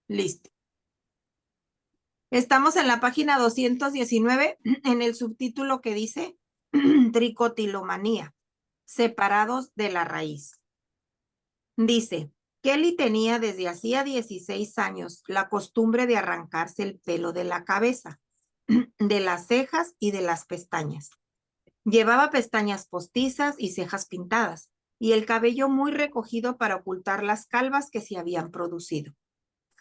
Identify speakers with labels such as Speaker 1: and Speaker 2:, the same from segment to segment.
Speaker 1: Listo. Estamos en la página 219 en el subtítulo que dice tricotilomanía, separados de la raíz. Dice, Kelly tenía desde hacía 16 años la costumbre de arrancarse el pelo de la cabeza, de las cejas y de las pestañas. Llevaba pestañas postizas y cejas pintadas, y el cabello muy recogido para ocultar las calvas que se habían producido.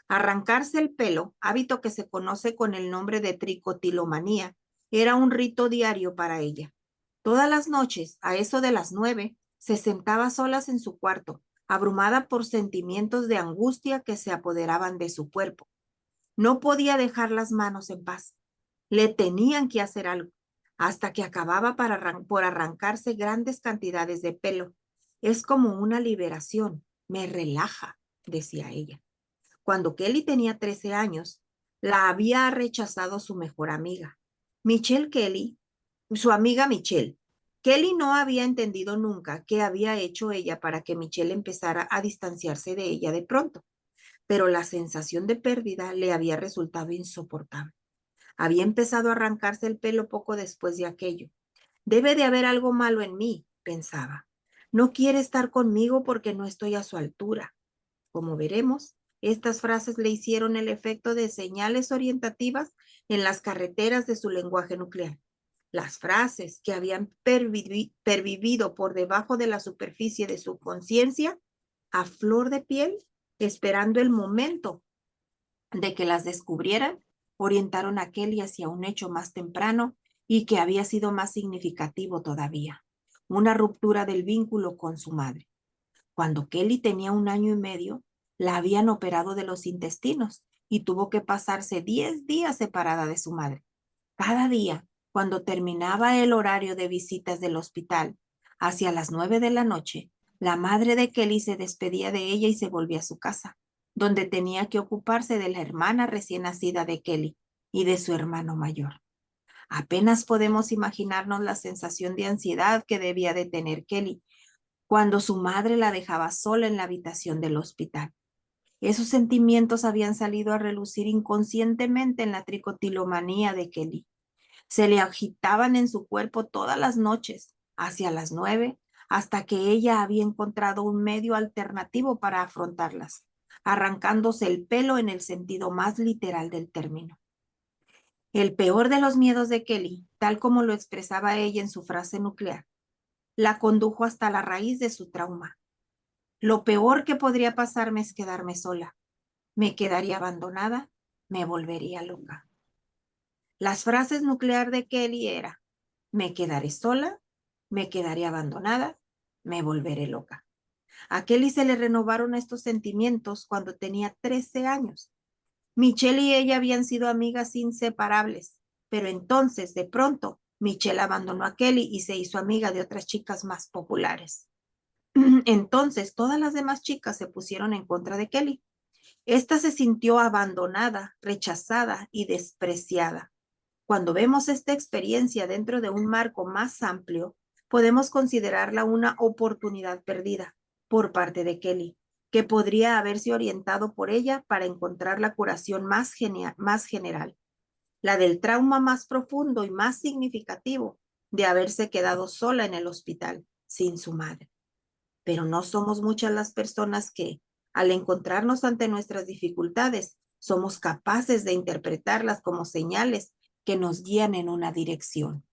Speaker 1: Arrancarse el pelo, hábito que se conoce con el nombre de tricotilomanía, era un rito diario para ella. Todas las noches, a eso de las 9, se sentaba solas en su cuarto, abrumada por sentimientos de angustia que se apoderaban de su cuerpo. No podía dejar las manos en paz. Le tenían que hacer algo, hasta que acababa por arrancarse grandes cantidades de pelo. Es como una liberación, me relaja, decía ella. Cuando Kelly tenía 13 años, la había rechazado su mejor amiga, Michelle Kelly, su amiga Michelle. Kelly no había entendido nunca qué había hecho ella para que Michelle empezara a distanciarse de ella de pronto, pero la sensación de pérdida le había resultado insoportable. Había empezado a arrancarse el pelo poco después de aquello. Debe de haber algo malo en mí, pensaba. No quiere estar conmigo porque no estoy a su altura. Como veremos, estas frases le hicieron el efecto de señales orientativas en las carreteras de su lenguaje nuclear. Las frases que habían pervivido por debajo de la superficie de su conciencia, a flor de piel, esperando el momento de que las descubrieran, orientaron a Kelly hacia un hecho más temprano y que había sido más significativo todavía, una ruptura del vínculo con su madre. Cuando Kelly tenía 1 año y medio, la habían operado de los intestinos y tuvo que pasarse 10 días separada de su madre. Cada día, cuando terminaba el horario de visitas del hospital, hacia las 9 de la noche, la madre de Kelly se despedía de ella y se volvía a su casa, donde tenía que ocuparse de la hermana recién nacida de Kelly y de su hermano mayor. Apenas podemos imaginarnos la sensación de ansiedad que debía de tener Kelly cuando su madre la dejaba sola en la habitación del hospital. Esos sentimientos habían salido a relucir inconscientemente en la tricotilomanía de Kelly. Se le agitaban en su cuerpo todas las noches, hacia las 9, hasta que ella había encontrado un medio alternativo para afrontarlas, arrancándose el pelo en el sentido más literal del término. El peor de los miedos de Kelly, tal como lo expresaba ella en su frase nuclear, la condujo hasta la raíz de su trauma. Lo peor que podría pasarme es quedarme sola. Me quedaría abandonada, me volvería loca. Las frases nuclear de Kelly era, me quedaré sola, me quedaré abandonada, me volveré loca. A Kelly se le renovaron estos sentimientos cuando tenía 13 años. Michelle y ella habían sido amigas inseparables, pero entonces, de pronto, Michelle abandonó a Kelly y se hizo amiga de otras chicas más populares. Entonces, todas las demás chicas se pusieron en contra de Kelly. Esta se sintió abandonada, rechazada y despreciada. Cuando vemos esta experiencia dentro de un marco más amplio, podemos considerarla una oportunidad perdida por parte de Kelly, que podría haberse orientado por ella para encontrar la curación más general, la del trauma más profundo y más significativo de haberse quedado sola en el hospital sin su madre. Pero no somos muchas las personas que, al encontrarnos ante nuestras dificultades, somos capaces de interpretarlas como señales que nos guían en una dirección.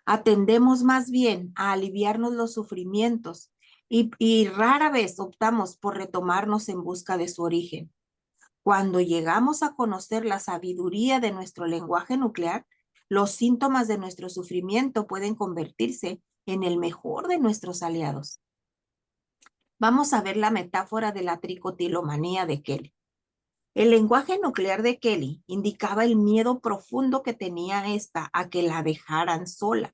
Speaker 1: Atendemos más bien a aliviarnos los sufrimientos y rara vez optamos por retomarnos en busca de su origen. Cuando llegamos a conocer la sabiduría de nuestro lenguaje nuclear, los síntomas de nuestro sufrimiento pueden convertirse en el mejor de nuestros aliados. Vamos a ver la metáfora de la tricotilomanía de Kelly. El lenguaje nuclear de Kelly indicaba el miedo profundo que tenía esta a que la dejaran sola.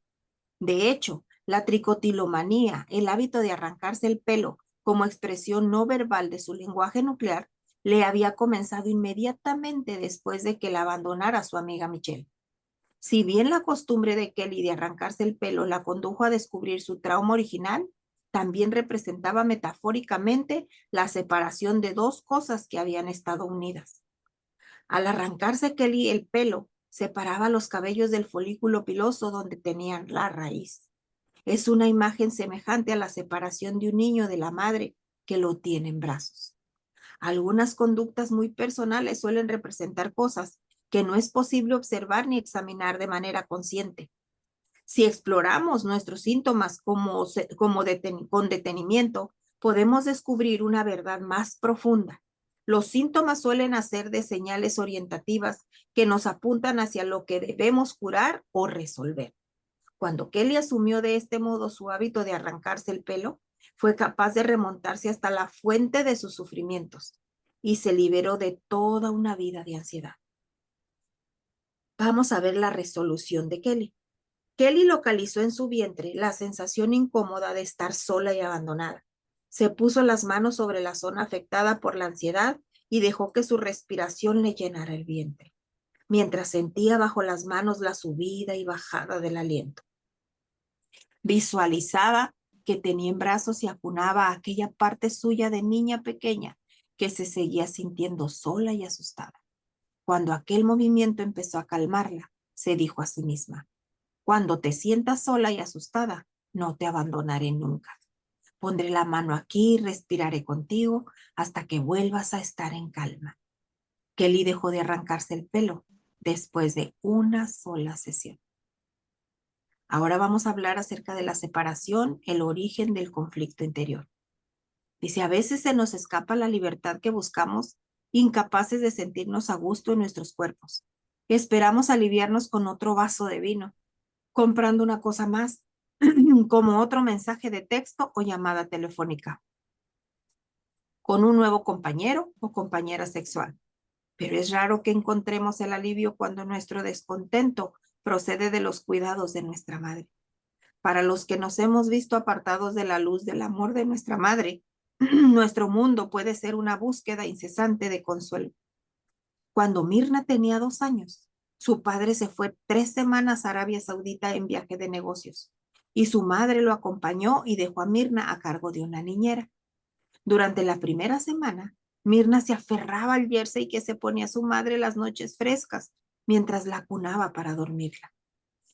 Speaker 1: De hecho, la tricotilomanía, el hábito de arrancarse el pelo como expresión no verbal de su lenguaje nuclear, le había comenzado inmediatamente después de que la abandonara su amiga Michelle. Si bien la costumbre de Kelly de arrancarse el pelo la condujo a descubrir su trauma original, también representaba metafóricamente la separación de dos cosas que habían estado unidas. Al arrancarse Kelly el pelo, separaba los cabellos del folículo piloso donde tenían la raíz. Es una imagen semejante a la separación de un niño de la madre que lo tiene en brazos. Algunas conductas muy personales suelen representar cosas que no es posible observar ni examinar de manera consciente. Si exploramos nuestros síntomas con detenimiento, podemos descubrir una verdad más profunda. Los síntomas suelen hacer de señales orientativas que nos apuntan hacia lo que debemos curar o resolver. Cuando Kelly asumió de este modo su hábito de arrancarse el pelo, fue capaz de remontarse hasta la fuente de sus sufrimientos y se liberó de toda una vida de ansiedad. Vamos a ver la resolución de Kelly. Kelly localizó en su vientre la sensación incómoda de estar sola y abandonada. Se puso las manos sobre la zona afectada por la ansiedad y dejó que su respiración le llenara el vientre, mientras sentía bajo las manos la subida y bajada del aliento. Visualizaba que tenía en brazos y acunaba a aquella parte suya de niña pequeña que se seguía sintiendo sola y asustada. Cuando aquel movimiento empezó a calmarla, se dijo a sí misma: cuando te sientas sola y asustada, no te abandonaré nunca. Pondré la mano aquí y respiraré contigo hasta que vuelvas a estar en calma. Kelly dejó de arrancarse el pelo después de una sola sesión. Ahora vamos a hablar acerca de la separación, el origen del conflicto interior. Dice, a veces se nos escapa la libertad que buscamos, incapaces de sentirnos a gusto en nuestros cuerpos. Esperamos aliviarnos con otro vaso de vino, comprando una cosa más, como otro mensaje de texto o llamada telefónica, con un nuevo compañero o compañera sexual. Pero es raro que encontremos el alivio cuando nuestro descontento procede de los cuidados de nuestra madre. Para los que nos hemos visto apartados de la luz del amor de nuestra madre, nuestro mundo puede ser una búsqueda incesante de consuelo. Cuando Mirna tenía 2 años, su padre se fue 3 semanas a Arabia Saudita en viaje de negocios y su madre lo acompañó y dejó a Mirna a cargo de una niñera. Durante la primera semana, Mirna se aferraba al jersey que se ponía su madre las noches frescas mientras la acunaba para dormirla.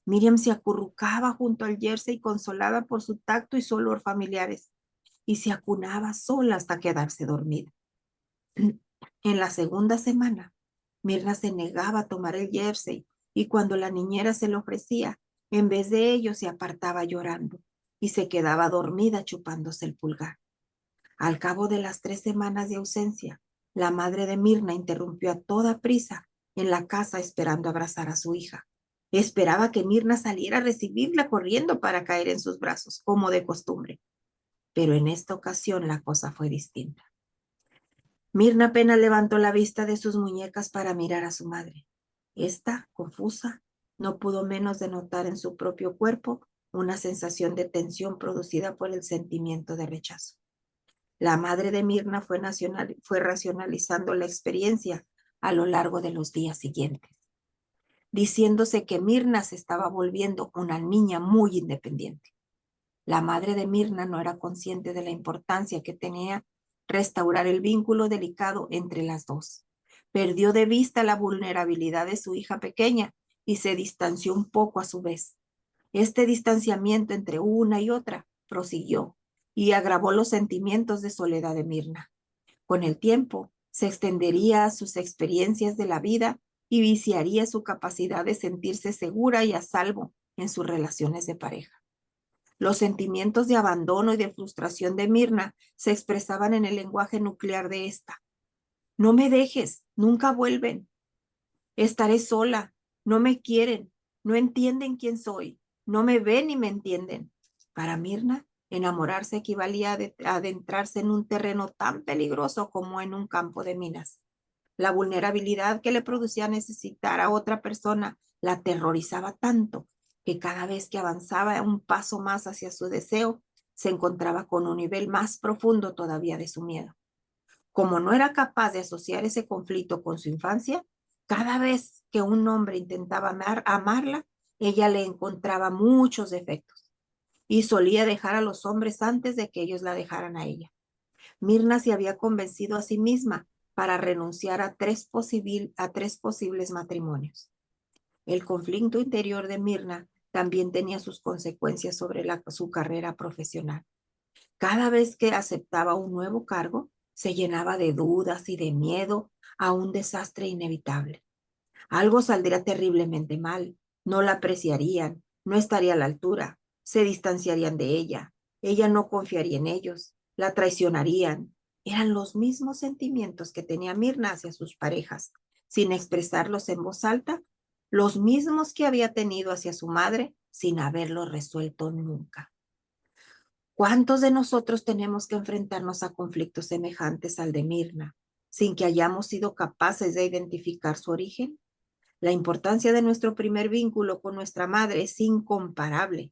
Speaker 1: Miriam se acurrucaba junto al jersey consolada por su tacto y su olor familiares y se acunaba sola hasta quedarse dormida. En la segunda semana, Mirna se negaba a tomar el jersey y cuando la niñera se lo ofrecía, en vez de ello se apartaba llorando y se quedaba dormida chupándose el pulgar. Al cabo de las 3 semanas de ausencia, la madre de Mirna interrumpió a toda prisa en la casa esperando abrazar a su hija. Esperaba que Mirna saliera a recibirla corriendo para caer en sus brazos, como de costumbre. Pero en esta ocasión la cosa fue distinta. Mirna apenas levantó la vista de sus muñecas para mirar a su madre. Esta, confusa, no pudo menos de notar en su propio cuerpo una sensación de tensión producida por el sentimiento de rechazo. La madre de Mirna fue racionalizando la experiencia a lo largo de los días siguientes, diciéndose que Mirna se estaba volviendo una niña muy independiente. La madre de Mirna no era consciente de la importancia que tenía restaurar el vínculo delicado entre las dos. Perdió de vista la vulnerabilidad de su hija pequeña y se distanció un poco a su vez. Este distanciamiento entre una y otra prosiguió y agravó los sentimientos de soledad de Mirna. Con el tiempo, se extendería a sus experiencias de la vida y viciaría su capacidad de sentirse segura y a salvo en sus relaciones de pareja. Los sentimientos de abandono y de frustración de Mirna se expresaban en el lenguaje nuclear de esta. No me dejes, nunca vuelven. Estaré sola, no me quieren, no entienden quién soy, no me ven ni me entienden. Para Mirna, enamorarse equivalía a adentrarse en un terreno tan peligroso como en un campo de minas. La vulnerabilidad que le producía necesitar a otra persona la aterrorizaba tanto que cada vez que avanzaba un paso más hacia su deseo, se encontraba con un nivel más profundo todavía de su miedo. Como no era capaz de asociar ese conflicto con su infancia, cada vez que un hombre intentaba amarla, ella le encontraba muchos defectos. y solía dejar a los hombres antes de que ellos la dejaran a ella. Mirna se había convencido a sí misma para renunciar a tres posibles matrimonios. El conflicto interior de Mirna también tenía sus consecuencias sobre su carrera profesional. Cada vez que aceptaba un nuevo cargo, se llenaba de dudas y de miedo a un desastre inevitable. Algo saldría terriblemente mal, no la apreciarían, no estaría a la altura, se distanciarían de ella, ella no confiaría en ellos, la traicionarían. Eran los mismos sentimientos que tenía Mirna hacia sus parejas, sin expresarlos en voz alta, los mismos que había tenido hacia su madre, sin haberlos resuelto nunca. ¿Cuántos de nosotros tenemos que enfrentarnos a conflictos semejantes al de Mirna, sin que hayamos sido capaces de identificar su origen? La importancia de nuestro primer vínculo con nuestra madre es incomparable.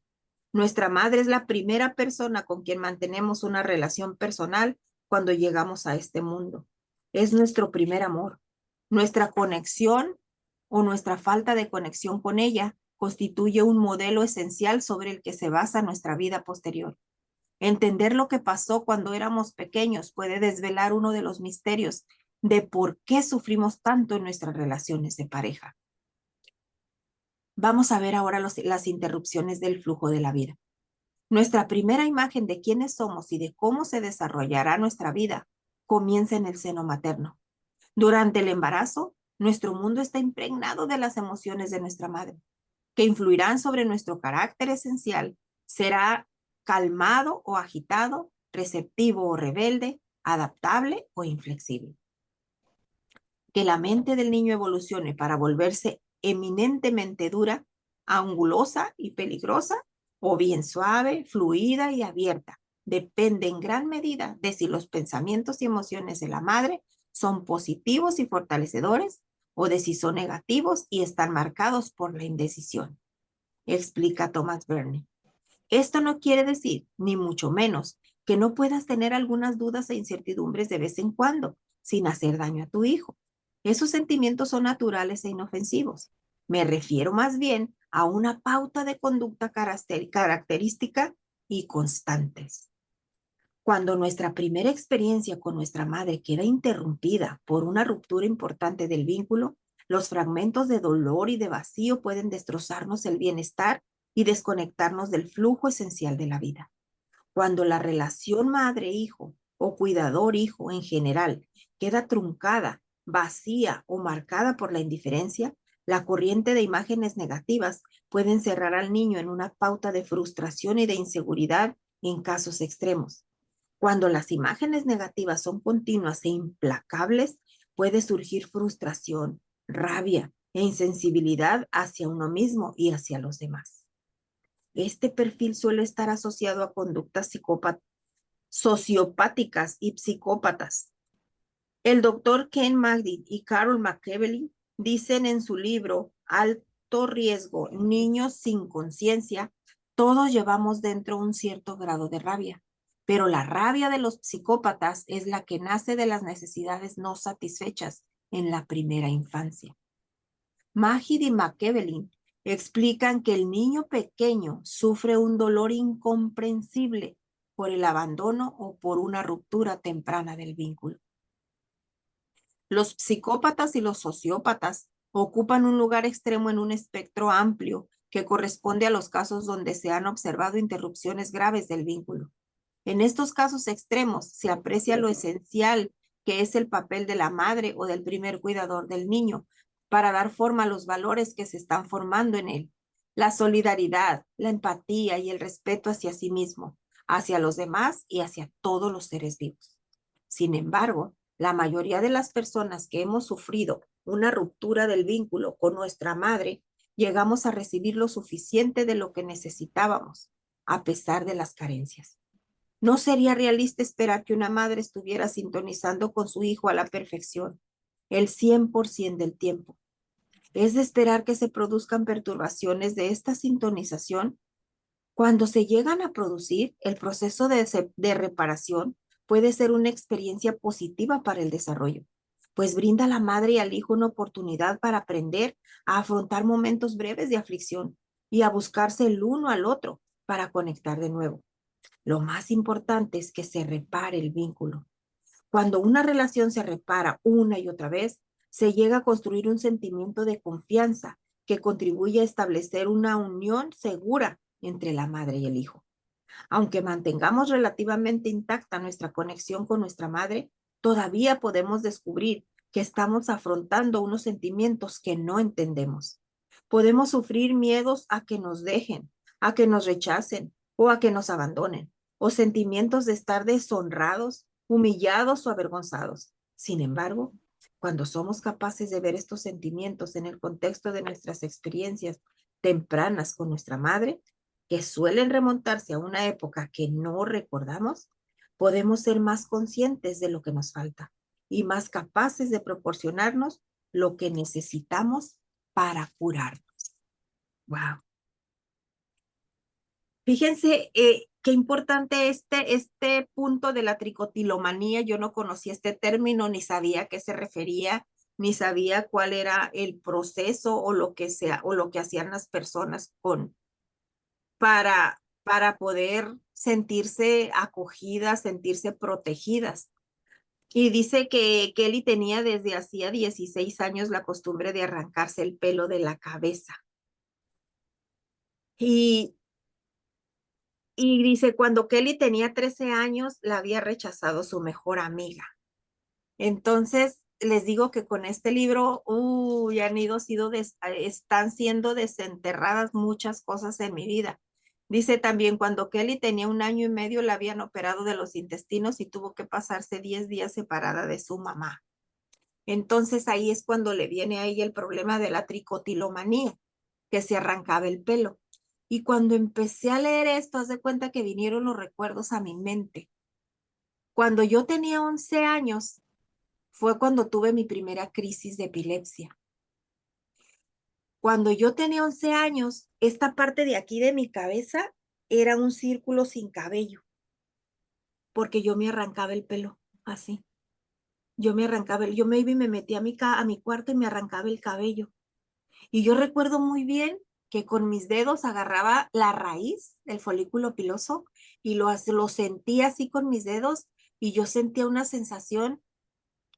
Speaker 1: Nuestra madre es la primera persona con quien mantenemos una relación personal cuando llegamos a este mundo. Es nuestro primer amor. Nuestra conexión o nuestra falta de conexión con ella constituye un modelo esencial sobre el que se basa nuestra vida posterior. Entender lo que pasó cuando éramos pequeños puede desvelar uno de los misterios de por qué sufrimos tanto en nuestras relaciones de pareja. Vamos a ver ahora las interrupciones del flujo de la vida. Nuestra primera imagen de quiénes somos y de cómo se desarrollará nuestra vida comienza en el seno materno. Durante el embarazo, nuestro mundo está impregnado de las emociones de nuestra madre, que influirán sobre nuestro carácter esencial. Será calmado o agitado, receptivo o rebelde, adaptable o inflexible. Que la mente del niño evolucione para volverse eminentemente dura, angulosa y peligrosa, o bien suave, fluida y abierta. Depende en gran medida de si los pensamientos y emociones de la madre son positivos y fortalecedores o de si son negativos y están marcados por la indecisión, explica Thomas Burney. Esto no quiere decir, ni mucho menos, que no puedas tener algunas dudas e incertidumbres de vez en cuando, sin hacer daño a tu hijo. Esos sentimientos son naturales e inofensivos. Me refiero más bien a una pauta de conducta característica y constantes. Cuando nuestra primera experiencia con nuestra madre queda interrumpida por una ruptura importante del vínculo, los fragmentos de dolor y de vacío pueden destrozarnos el bienestar y desconectarnos del flujo esencial de la vida. Cuando la relación madre-hijo o cuidador-hijo en general queda truncada, vacía o marcada por la indiferencia, la corriente de imágenes negativas puede encerrar al niño en una pauta de frustración y de inseguridad en casos extremos. Cuando las imágenes negativas son continuas e implacables, puede surgir frustración, rabia e insensibilidad hacia uno mismo y hacia los demás. Este perfil suele estar asociado a conductas sociopáticas y psicópatas. El doctor Ken Magdy y Carol McEvely dicen en su libro Alto Riesgo, Niños sin Conciencia, todos llevamos dentro un cierto grado de rabia, pero la rabia de los psicópatas es la que nace de las necesidades no satisfechas en la primera infancia. Magid y McEvely explican que el niño pequeño sufre un dolor incomprensible por el abandono o por una ruptura temprana del vínculo. Los psicópatas y los sociópatas ocupan un lugar extremo en un espectro amplio que corresponde a los casos donde se han observado interrupciones graves del vínculo. En estos casos extremos se aprecia lo esencial que es el papel de la madre o del primer cuidador del niño para dar forma a los valores que se están formando en él. La solidaridad, la empatía y el respeto hacia sí mismo, hacia los demás y hacia todos los seres vivos. Sin embargo, la mayoría de las personas que hemos sufrido una ruptura del vínculo con nuestra madre, llegamos a recibir lo suficiente de lo que necesitábamos, a pesar de las carencias. No sería realista esperar que una madre estuviera sintonizando con su hijo a la perfección, el 100% del tiempo. Es de esperar que se produzcan perturbaciones de esta sintonización. Cuando se llegan a producir, el proceso de reparación puede ser una experiencia positiva para el desarrollo, pues brinda a la madre y al hijo una oportunidad para aprender a afrontar momentos breves de aflicción y a buscarse el uno al otro para conectar de nuevo. Lo más importante es que se repare el vínculo. Cuando una relación se repara una y otra vez, se llega a construir un sentimiento de confianza que contribuye a establecer una unión segura entre la madre y el hijo. Aunque mantengamos relativamente intacta nuestra conexión con nuestra madre, todavía podemos descubrir que estamos afrontando unos sentimientos que no entendemos. Podemos sufrir miedos a que nos dejen, a que nos rechacen o a que nos abandonen, o sentimientos de estar deshonrados, humillados o avergonzados. Sin embargo, cuando somos capaces de ver estos sentimientos en el contexto de nuestras experiencias tempranas con nuestra madre, que suelen remontarse a una época que no recordamos, podemos ser más conscientes de lo que nos falta y más capaces de proporcionarnos lo que necesitamos para curarnos. Wow. Fíjense qué importante este punto de la tricotilomanía. Yo no conocía este término, ni sabía a qué se refería, ni sabía cuál era el proceso o lo que sea, o lo que hacían las personas para poder sentirse acogidas, sentirse protegidas. Y dice que Kelly tenía desde hacía 16 años la costumbre de arrancarse el pelo de la cabeza. Y, y dice, cuando Kelly tenía 13 años, la había rechazado su mejor amiga. Entonces, les digo que con este libro, están siendo desenterradas muchas cosas en mi vida. Dice también, cuando Kelly tenía 1 año y medio, la habían operado de los intestinos y tuvo que pasarse 10 días separada de su mamá. Entonces ahí es cuando le viene a ella el problema de la tricotilomanía, que se arrancaba el pelo. Y cuando empecé a leer esto, haz de cuenta que vinieron los recuerdos a mi mente. Cuando yo tenía 11 años, fue cuando tuve mi primera crisis de epilepsia. Cuando yo tenía 11 años, esta parte de aquí de mi cabeza era un círculo sin cabello, porque yo me arrancaba el pelo así. Yo me iba y me metía a mi cuarto y me arrancaba el cabello. Y yo recuerdo muy bien que con mis dedos agarraba la raíz del folículo piloso y lo sentía así con mis dedos y yo sentía una sensación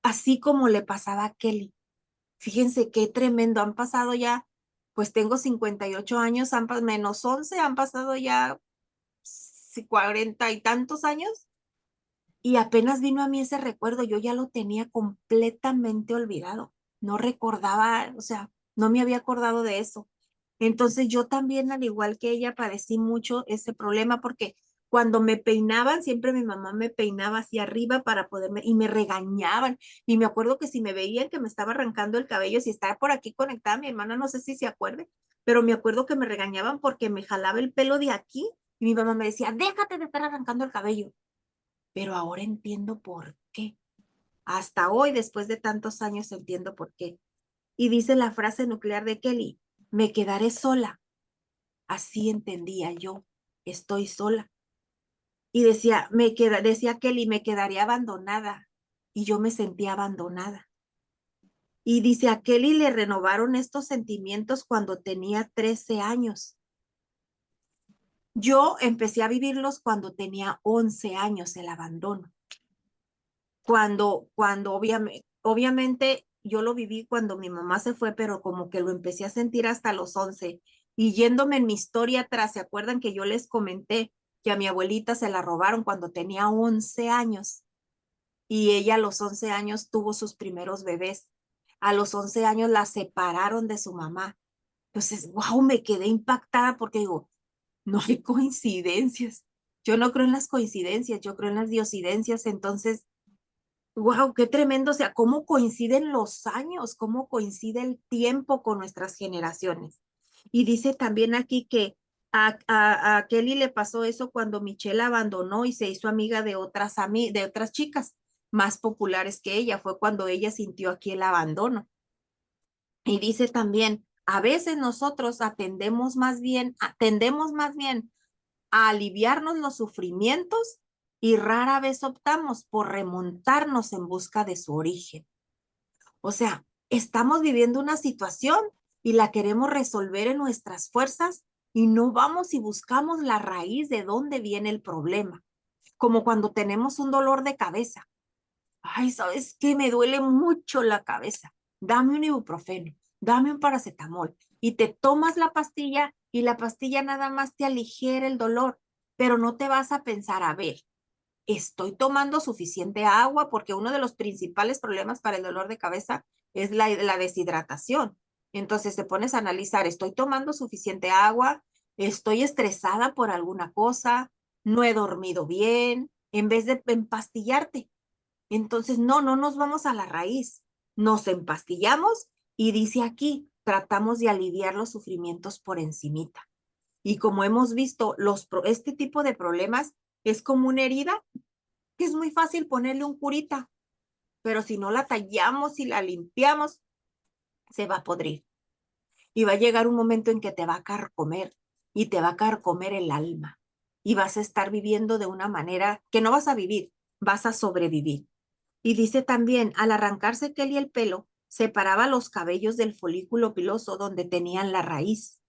Speaker 1: así como le pasaba a Kelly. Fíjense qué tremendo, han pasado ya, pues tengo 58 años, menos 11, han pasado ya 40 y tantos años y apenas vino a mí ese recuerdo, yo ya lo tenía completamente olvidado, no recordaba, o sea, no me había acordado de eso. Entonces yo también, al igual que ella, padecí mucho ese problema porque cuando me peinaban, siempre mi mamá me peinaba hacia arriba para poderme, y me regañaban. Y me acuerdo que si me veían que me estaba arrancando el cabello, si estaba por aquí conectada mi hermana, no sé si se acuerde, pero me acuerdo que me regañaban porque me jalaba el pelo de aquí y mi mamá me decía, déjate de estar arrancando el cabello. Pero ahora entiendo por qué. Hasta hoy, después de tantos años, entiendo por qué. Y dice la frase nuclear de Kelly, me quedaré sola. Así entendía yo, estoy sola. Y decía Kelly, me quedaría abandonada. Y yo me sentía abandonada. Y dice, a Kelly le renovaron estos sentimientos cuando tenía 13 años. Yo empecé a vivirlos cuando tenía 11 años, el abandono. Cuando obviamente yo lo viví cuando mi mamá se fue, pero como que lo empecé a sentir hasta los 11. Y yéndome en mi historia atrás, ¿se acuerdan que yo les comenté que a mi abuelita se la robaron cuando tenía 11 años? Y ella a los 11 años tuvo sus primeros bebés. A los 11 años la separaron de su mamá. Entonces, wow, me quedé impactada porque digo, no hay coincidencias. Yo no creo en las coincidencias, yo creo en las diosidencias. Entonces, wow, qué tremendo, o sea, cómo coinciden los años, cómo coincide el tiempo con nuestras generaciones. Y dice también aquí que a Kelly le pasó eso cuando Michelle abandonó y se hizo amiga de de otras chicas más populares que ella. Fue cuando ella sintió aquí el abandono. Y dice también, a veces nosotros tendemos más bien a aliviarnos los sufrimientos y rara vez optamos por remontarnos en busca de su origen. O sea, estamos viviendo una situación y la queremos resolver en nuestras fuerzas y no vamos y buscamos la raíz de dónde viene el problema. Como cuando tenemos un dolor de cabeza. Ay, ¿sabes qué? Me duele mucho la cabeza. Dame un ibuprofeno, dame un paracetamol y te tomas la pastilla y la pastilla nada más te aligera el dolor, pero no te vas a pensar, a ver, estoy tomando suficiente agua porque uno de los principales problemas para el dolor de cabeza es la deshidratación. Entonces te pones a analizar, estoy tomando suficiente agua, estoy estresada por alguna cosa, no he dormido bien, en vez de empastillarte. Entonces, no nos vamos a la raíz, nos empastillamos y dice aquí, tratamos de aliviar los sufrimientos por encimita. Y como hemos visto, este tipo de problemas es como una herida que es muy fácil ponerle un curita, pero si no la tallamos y la limpiamos, se va a podrir. Y va a llegar un momento en que te va a carcomer y te va a carcomer el alma. Y vas a estar viviendo de una manera que no vas a vivir, vas a sobrevivir. Y dice también, al arrancarse Kelly el pelo, separaba los cabellos del folículo piloso donde tenían la raíz.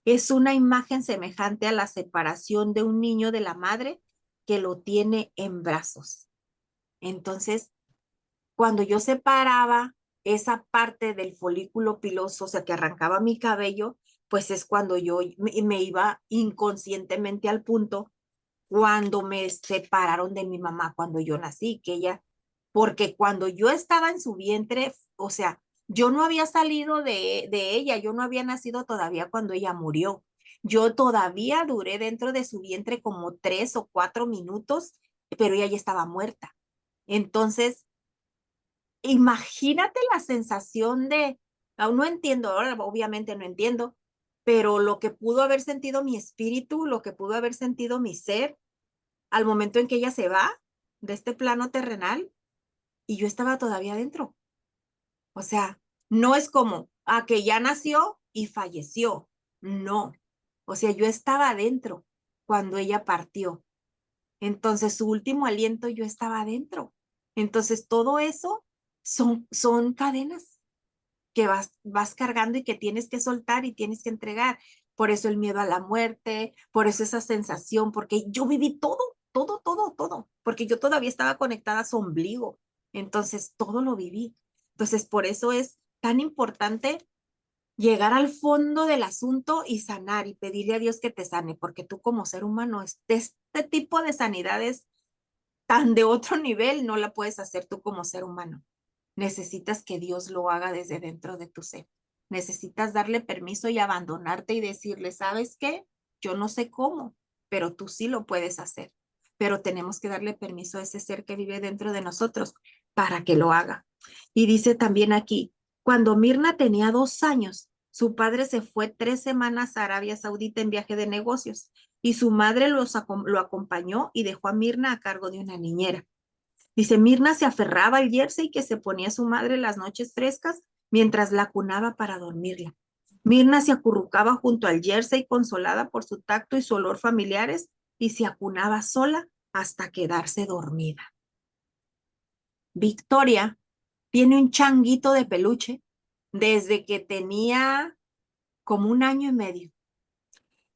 Speaker 1: Es una imagen semejante a la separación de un niño de la madre que lo tiene en brazos. Entonces, cuando yo separaba esa parte del folículo piloso, o sea, que arrancaba mi cabello, pues es cuando yo me iba inconscientemente al punto cuando me separaron de mi mamá, cuando yo nací, que ella, porque cuando yo estaba en su vientre, o sea, yo no había salido de ella, yo no había nacido todavía cuando ella murió. Yo todavía duré dentro de su vientre como 3 o 4 minutos, pero ella ya estaba muerta. Entonces, imagínate la sensación de, aún no entiendo, ahora obviamente no entiendo, pero lo que pudo haber sentido mi espíritu, lo que pudo haber sentido mi ser al momento en que ella se va de este plano terrenal y yo estaba todavía dentro. O sea, no es como a que ya nació y falleció. No. O sea, yo estaba adentro cuando ella partió. Entonces, su último aliento yo estaba adentro. Entonces, todo eso son cadenas que vas cargando y que tienes que soltar y tienes que entregar. Por eso el miedo a la muerte, por eso esa sensación, porque yo viví todo, porque yo todavía estaba conectada a su ombligo. Entonces, todo lo viví. Entonces, por eso es tan importante llegar al fondo del asunto y sanar y pedirle a Dios que te sane, porque tú como ser humano, este tipo de sanidades tan de otro nivel no la puedes hacer tú como ser humano. Necesitas que Dios lo haga desde dentro de tu ser. Necesitas darle permiso y abandonarte y decirle, ¿sabes qué? Yo no sé cómo, pero tú sí lo puedes hacer. Pero tenemos que darle permiso a ese ser que vive dentro de nosotros para que lo haga. Y dice también aquí, cuando Mirna tenía 2 años, su padre se fue 3 semanas a Arabia Saudita en viaje de negocios y su madre lo acompañó y dejó a Mirna a cargo de una niñera. Dice, Mirna se aferraba al jersey que se ponía su madre las noches frescas mientras la cunaba para dormirla. Mirna se acurrucaba junto al jersey consolada por su tacto y su olor familiares y se acunaba sola hasta quedarse dormida. Victoria tiene un changuito de peluche desde que tenía como 1 año y medio.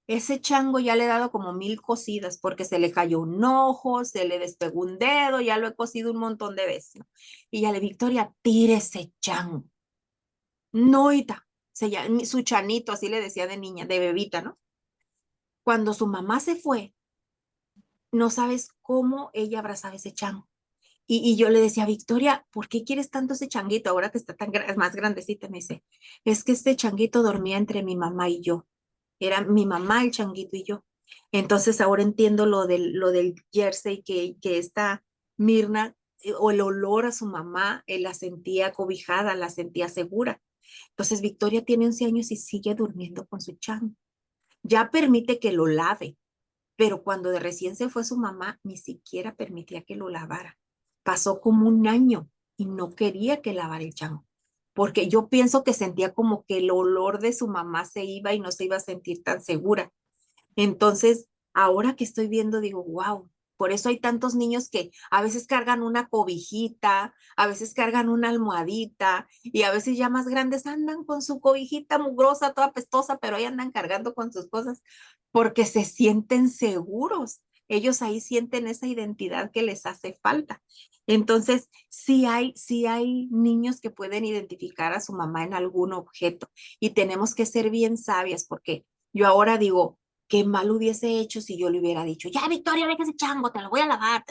Speaker 1: Ese chango ya le he dado como 1000 cosidas porque se le cayó un ojo, se le despegó un dedo, ya lo he cosido un montón de veces, ¿no? Y ya le, Victoria, tire ese chango. Noita, su chanito, así le decía de niña, de bebita, ¿no? Cuando su mamá se fue, no sabes cómo ella abrazaba ese chango. Y yo le decía, Victoria, ¿por qué quieres tanto ese changuito ahora que está más grandecita? Me dice, es que este changuito dormía entre mi mamá y yo. Era mi mamá, el changuito y yo. Entonces ahora entiendo lo del jersey que esta Mirna, o el olor a su mamá, la sentía cobijada, la sentía segura. Entonces Victoria tiene 11 años y sigue durmiendo con su chango. Ya permite que lo lave, pero cuando de recién se fue su mamá, ni siquiera permitía que lo lavara. Pasó como 1 año y no quería que lavara el chango, porque yo pienso que sentía como que el olor de su mamá se iba y no se iba a sentir tan segura. Entonces, ahora que estoy viendo, digo, wow, Por eso hay tantos niños que a veces cargan una cobijita, a veces cargan una almohadita y a veces ya más grandes andan con su cobijita mugrosa, toda pestosa, pero ahí andan cargando con sus cosas porque se sienten seguros. Ellos ahí sienten esa identidad que les hace falta. Entonces, sí hay niños que pueden identificar a su mamá en algún objeto y tenemos que ser bien sabias porque yo ahora digo, qué mal hubiese hecho si yo le hubiera dicho, ya Victoria, deja ese chango, te lo voy a lavar.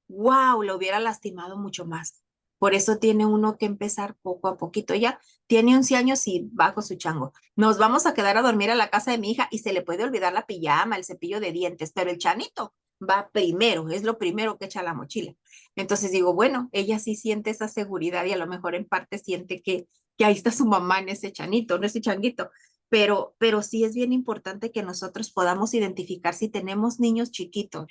Speaker 1: Wow, lo hubiera lastimado mucho más. Por eso tiene uno que empezar poco a poquito. Ya tiene 11 años y va con su chango. Nos vamos a quedar a dormir a la casa de mi hija y se le puede olvidar la pijama, el cepillo de dientes, pero el chanito va primero, es lo primero que echa a la mochila. Entonces digo, bueno, ella sí siente esa seguridad y a lo mejor en parte siente que ahí está su mamá en ese chanito, en ese changuito. Pero sí es bien importante que nosotros podamos identificar si tenemos niños chiquitos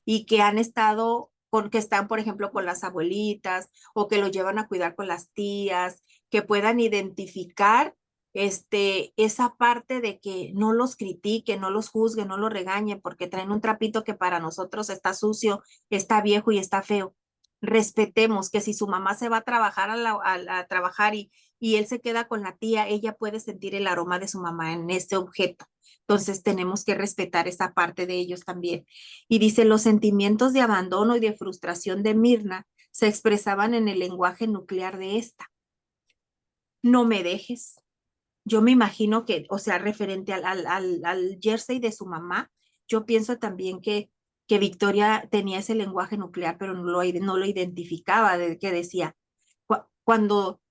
Speaker 1: y que han estado con, que están, por ejemplo, con las abuelitas o que los llevan a cuidar con las tías, que puedan identificar esa parte de que no los critique, no los juzgue, no los regañe, porque traen un trapito que para nosotros está sucio, está viejo y está feo. Respetemos que si su mamá se va a trabajar a trabajar y él se queda con la tía, ella puede sentir el aroma de su mamá en ese objeto. Entonces tenemos que respetar esa parte de ellos también. Y dice, los sentimientos de abandono y de frustración de Mirna se expresaban en el lenguaje nuclear de esta. No me dejes. Yo me imagino que, o sea, referente al jersey de su mamá, yo pienso también que Victoria tenía ese lenguaje nuclear, pero no lo identificaba, de que decía, cuando,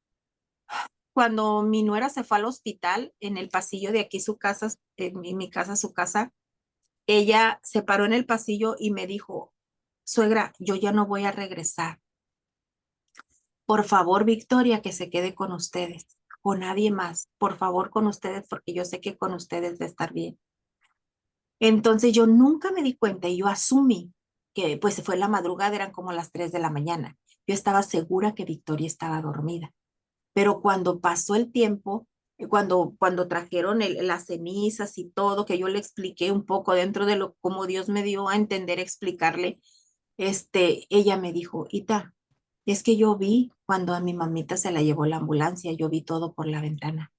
Speaker 1: cuando mi nuera se fue al hospital, en el pasillo de aquí su casa, en mi casa, su casa, ella se paró en el pasillo y me dijo, suegra, yo ya no voy a regresar. Por favor, Victoria, que se quede con ustedes, con nadie más. Por favor, con ustedes, porque yo sé que con ustedes va a estar bien. Entonces yo nunca me di cuenta y yo asumí que pues fue la madrugada, eran como las 3 de la mañana. Yo estaba segura que Victoria estaba dormida. Pero cuando pasó el tiempo, cuando trajeron las cenizas y todo, que yo le expliqué un poco dentro de lo como Dios me dio a entender, explicarle, ella me dijo, Ita, es que yo vi cuando a mi mamita se la llevó la ambulancia, yo vi todo por la ventana.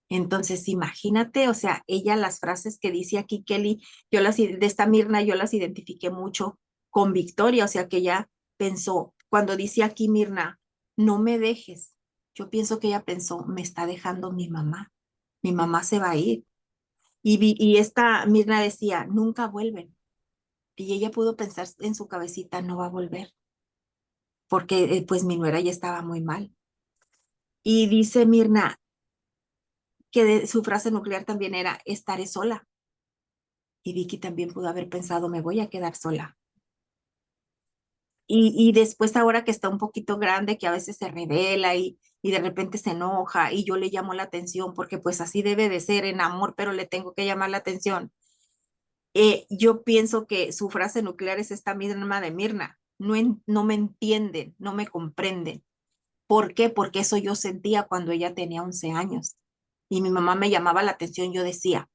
Speaker 1: Entonces, imagínate, o sea, ella las frases que dice aquí Kelly, de esta Mirna, yo las identifiqué mucho con Victoria, o sea, que ella pensó, cuando dice aquí Mirna, no me dejes, yo pienso que ella pensó, me está dejando mi mamá se va a ir. Y esta Mirna decía, nunca vuelven. Y ella pudo pensar en su cabecita, no va a volver, porque pues mi nuera ya estaba muy mal. Y dice Mirna que su frase nuclear también era, estaré sola. Y Vicky también pudo haber pensado, me voy a quedar sola. Y después ahora que está un poquito grande, que a veces se revela y de repente se enoja y yo le llamo la atención porque pues así debe de ser en amor, pero le tengo que llamar la atención. Yo pienso que su frase nuclear es esta misma de Mirna. No, no me entienden, no me comprenden. ¿Por qué? Porque eso yo sentía cuando ella tenía 11 años y mi mamá me llamaba la atención. Yo decía,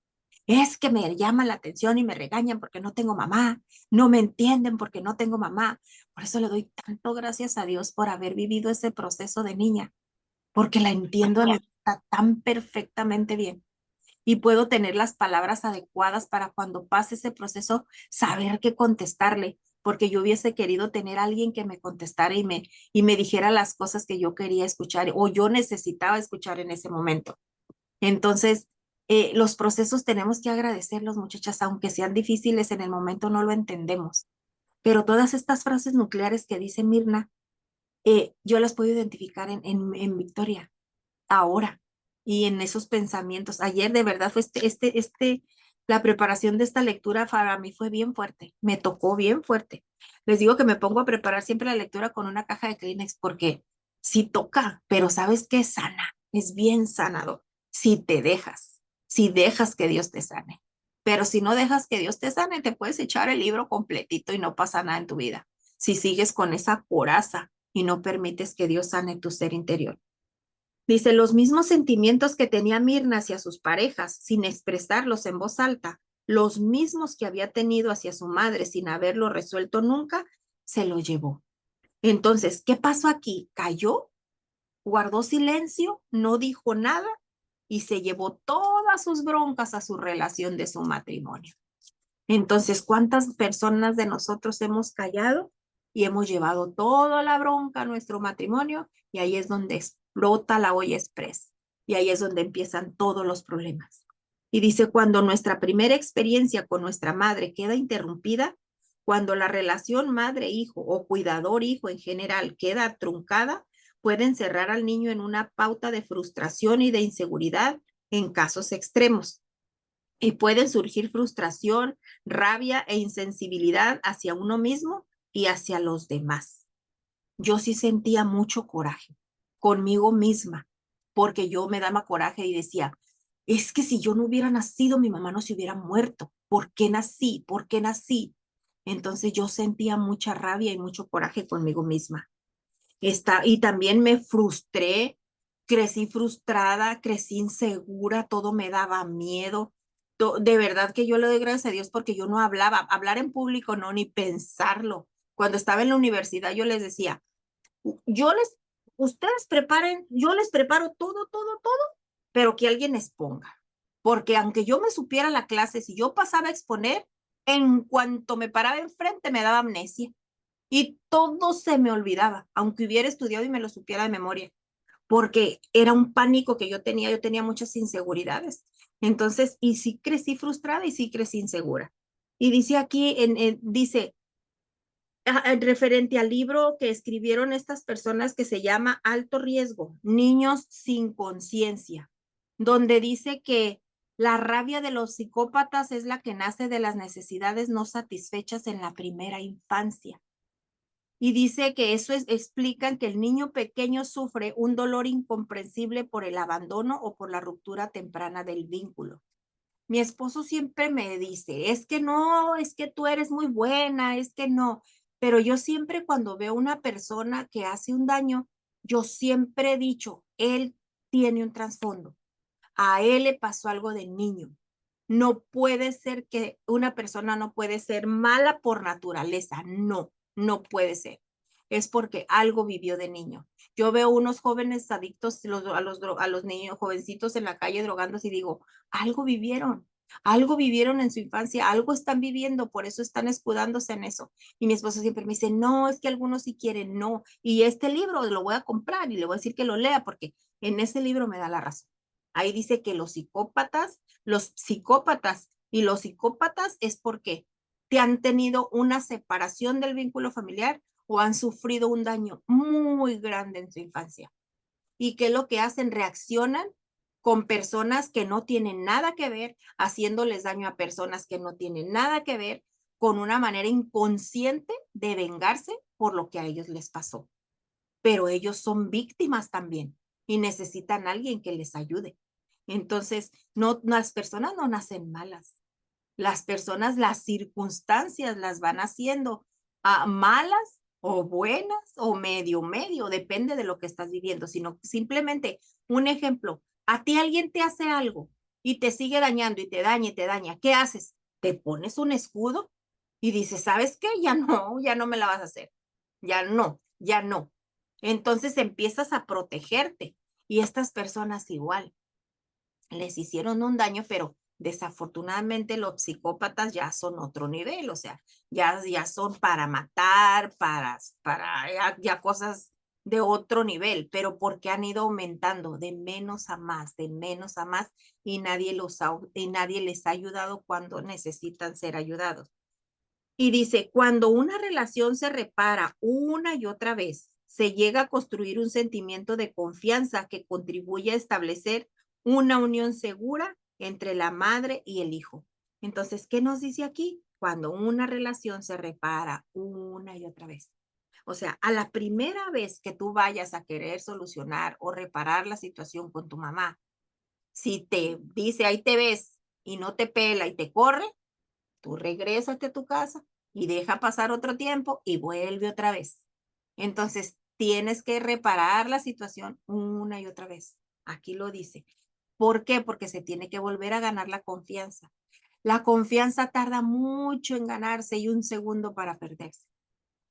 Speaker 1: es que me llaman la atención y me regañan porque no tengo mamá, no me entienden porque no tengo mamá. Por eso le doy tanto gracias a Dios por haber vivido ese proceso de niña, porque la entiendo a mi hija tan perfectamente bien y puedo tener las palabras adecuadas para cuando pase ese proceso saber qué contestarle, porque yo hubiese querido tener a alguien que me contestara y me dijera las cosas que yo quería escuchar o yo necesitaba escuchar en ese momento. Entonces, los procesos tenemos que agradecerlos, muchachas, aunque sean difíciles en el momento, no lo entendemos. Pero todas estas frases nucleares que dice Mirna, yo las puedo identificar en Victoria, ahora, y en esos pensamientos. Ayer, de verdad, fue la preparación de esta lectura para mí fue bien fuerte, me tocó bien fuerte. Les digo que me pongo a preparar siempre la lectura con una caja de Kleenex porque sí toca, pero ¿sabes qué? Sana, es bien sanador si dejas que Dios te sane. Pero si no dejas que Dios te sane, te puedes echar el libro completito y no pasa nada en tu vida. Si sigues con esa coraza y no permites que Dios sane tu ser interior. Dice, los mismos sentimientos que tenía Mirna hacia sus parejas, sin expresarlos en voz alta, los mismos que había tenido hacia su madre sin haberlo resuelto nunca, se lo llevó. Entonces, ¿qué pasó aquí? Cayó, guardó silencio, no dijo nada y se llevó todas sus broncas a su relación de su matrimonio. Entonces, ¿cuántas personas de nosotros hemos callado y hemos llevado toda la bronca a nuestro matrimonio? Y ahí es donde explota la olla express. Y ahí es donde empiezan todos los problemas. Y dice, cuando nuestra primera experiencia con nuestra madre queda interrumpida, cuando la relación madre-hijo o cuidador-hijo en general queda truncada, puede encerrar al niño en una pauta de frustración y de inseguridad en casos extremos. Y pueden surgir frustración, rabia e insensibilidad hacia uno mismo y hacia los demás. Yo sí sentía mucho coraje conmigo misma, porque yo me daba coraje y decía, es que si yo no hubiera nacido, mi mamá no se hubiera muerto. ¿Por qué nací? ¿Por qué nací? Entonces yo sentía mucha rabia y mucho coraje conmigo misma. Y también me frustré, crecí frustrada, crecí insegura, todo me daba miedo. De verdad que yo le doy gracias a Dios porque yo no hablaba, hablar en público no, ni pensarlo. Cuando estaba en la universidad yo les decía, yo les, ustedes preparen, yo les preparo todo, todo, todo, pero que alguien exponga. Porque aunque yo me supiera la clase, si yo pasaba a exponer, en cuanto me paraba enfrente me daba amnesia y todo se me olvidaba, aunque hubiera estudiado y me lo supiera de memoria, porque era un pánico que yo tenía muchas inseguridades. Entonces, y sí crecí frustrada y sí crecí insegura. Y dice aquí, dice, referente al libro que escribieron estas personas que se llama Alto Riesgo, Niños sin Conciencia, donde dice que la rabia de los psicópatas es la que nace de las necesidades no satisfechas en la primera infancia. Y dice que explican que el niño pequeño sufre un dolor incomprensible por el abandono o por la ruptura temprana del vínculo. Mi esposo siempre me dice, es que no, es que tú eres muy buena, es que no. Pero yo siempre cuando veo una persona que hace un daño, yo siempre he dicho, él tiene un trasfondo. A él le pasó algo de niño. No puede ser que una persona no puede ser mala por naturaleza. No, no puede ser. Es porque algo vivió de niño. Yo veo unos jóvenes adictos a los niños jovencitos en la calle drogándose y digo, algo vivieron en su infancia, algo están viviendo, por eso están escudándose en eso. Y mi esposo siempre me dice, no, es que algunos sí quieren, no. Y este libro lo voy a comprar y le voy a decir que lo lea porque en ese libro me da la razón. Ahí dice que los psicópatas es porque te han tenido una separación del vínculo familiar o han sufrido un daño muy grande en su infancia. ¿Y qué es lo que hacen? Reaccionan con personas que no tienen nada que ver, haciéndoles daño a personas que no tienen nada que ver, con una manera inconsciente de vengarse por lo que a ellos les pasó. Pero ellos son víctimas también y necesitan a alguien que les ayude. Entonces, no, las personas no nacen malas. Las personas, las circunstancias las van haciendo malas o buenas o medio, medio, depende de lo que estás viviendo, sino simplemente un ejemplo, a ti alguien te hace algo y te sigue dañando y te daña, ¿qué haces? Te pones un escudo y dices, ¿sabes qué? Ya no me la vas a hacer, ya no, ya no. Entonces empiezas a protegerte y estas personas igual les hicieron un daño, pero desafortunadamente los psicópatas ya son otro nivel, o sea, ya son para matar, ya cosas de otro nivel, pero porque han ido aumentando de menos a más, de menos a más, y nadie les ha ayudado cuando necesitan ser ayudados. Y dice, cuando una relación se repara una y otra vez, se llega a construir un sentimiento de confianza que contribuye a establecer una unión segura entre la madre y el hijo. Entonces, ¿qué nos dice aquí? Cuando una relación se repara una y otra vez. O sea, a la primera vez que tú vayas a querer solucionar o reparar la situación con tu mamá, si te dice, ahí te ves y no te pela y te corre, tú regrésate a tu casa y deja pasar otro tiempo y vuelve otra vez. Entonces, tienes que reparar la situación una y otra vez. Aquí lo dice. ¿Por qué? Porque se tiene que volver a ganar la confianza. La confianza tarda mucho en ganarse y un segundo para perderse.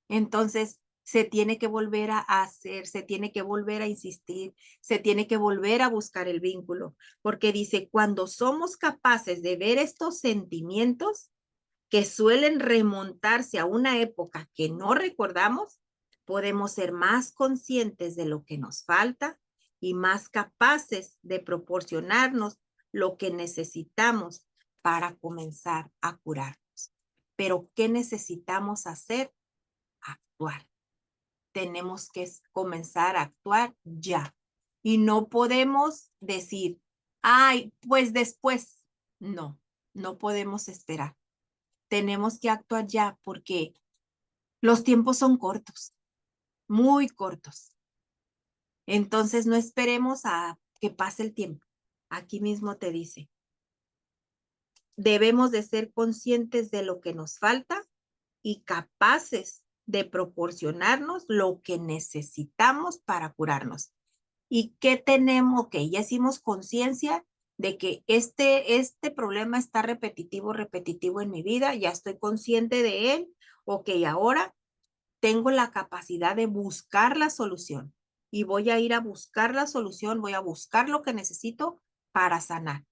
Speaker 1: Entonces, se tiene que volver a hacer, se tiene que volver a insistir, se tiene que volver a buscar el vínculo, porque dice, cuando somos capaces de ver estos sentimientos que suelen remontarse a una época que no recordamos, podemos ser más conscientes de lo que nos falta y más capaces de proporcionarnos lo que necesitamos para comenzar a curarnos. Pero, ¿qué necesitamos hacer? Actuar. Tenemos que comenzar a actuar ya. Y no podemos decir, ay, pues después. No, no podemos esperar. Tenemos que actuar ya porque los tiempos son cortos, muy cortos. Entonces no esperemos a que pase el tiempo. Aquí mismo te dice, debemos de ser conscientes de lo que nos falta y capaces de proporcionarnos lo que necesitamos para curarnos. ¿Y qué tenemos? Ok, ya hicimos conciencia de que este problema está repetitivo en mi vida, ya estoy consciente de él. Ok, ahora tengo la capacidad de buscar la solución y voy a ir a buscar la solución, voy a buscar lo que necesito para sanar.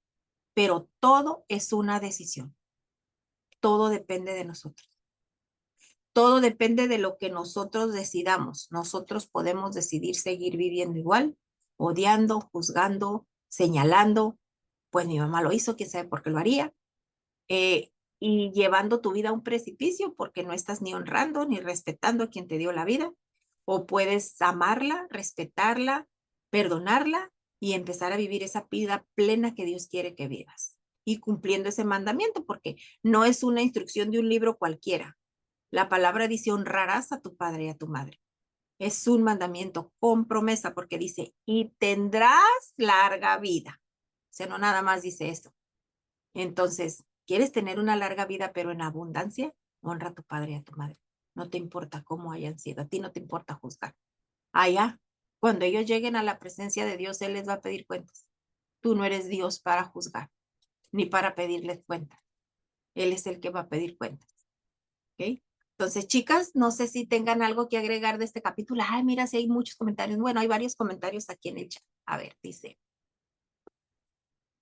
Speaker 1: Pero todo es una decisión. Todo depende de nosotros. Todo depende de lo que nosotros decidamos. Nosotros podemos decidir seguir viviendo igual, odiando, juzgando, señalando. Pues mi mamá lo hizo, quién sabe por qué lo haría. Y llevando tu vida a un precipicio porque no estás ni honrando ni respetando a quien te dio la vida. O puedes amarla, respetarla, perdonarla y empezar a vivir esa vida plena que Dios quiere que vivas. Y cumpliendo ese mandamiento, porque no es una instrucción de un libro cualquiera. La palabra dice, honrarás a tu padre y a tu madre. Es un mandamiento con promesa porque dice, y tendrás larga vida. O sea, no nada más dice eso. Entonces, ¿quieres tener una larga vida pero en abundancia? Honra a tu padre y a tu madre. No te importa cómo hayan sido. A ti no te importa juzgar. Allá, cuando ellos lleguen a la presencia de Dios, Él les va a pedir cuentas. Tú no eres Dios para juzgar, ni para pedirles cuentas. Él es el que va a pedir cuentas. ¿Ok? Entonces, chicas, no sé si tengan algo que agregar de este capítulo. Ay, mira, si hay muchos comentarios. Bueno, hay varios comentarios aquí en el chat. A ver, dice.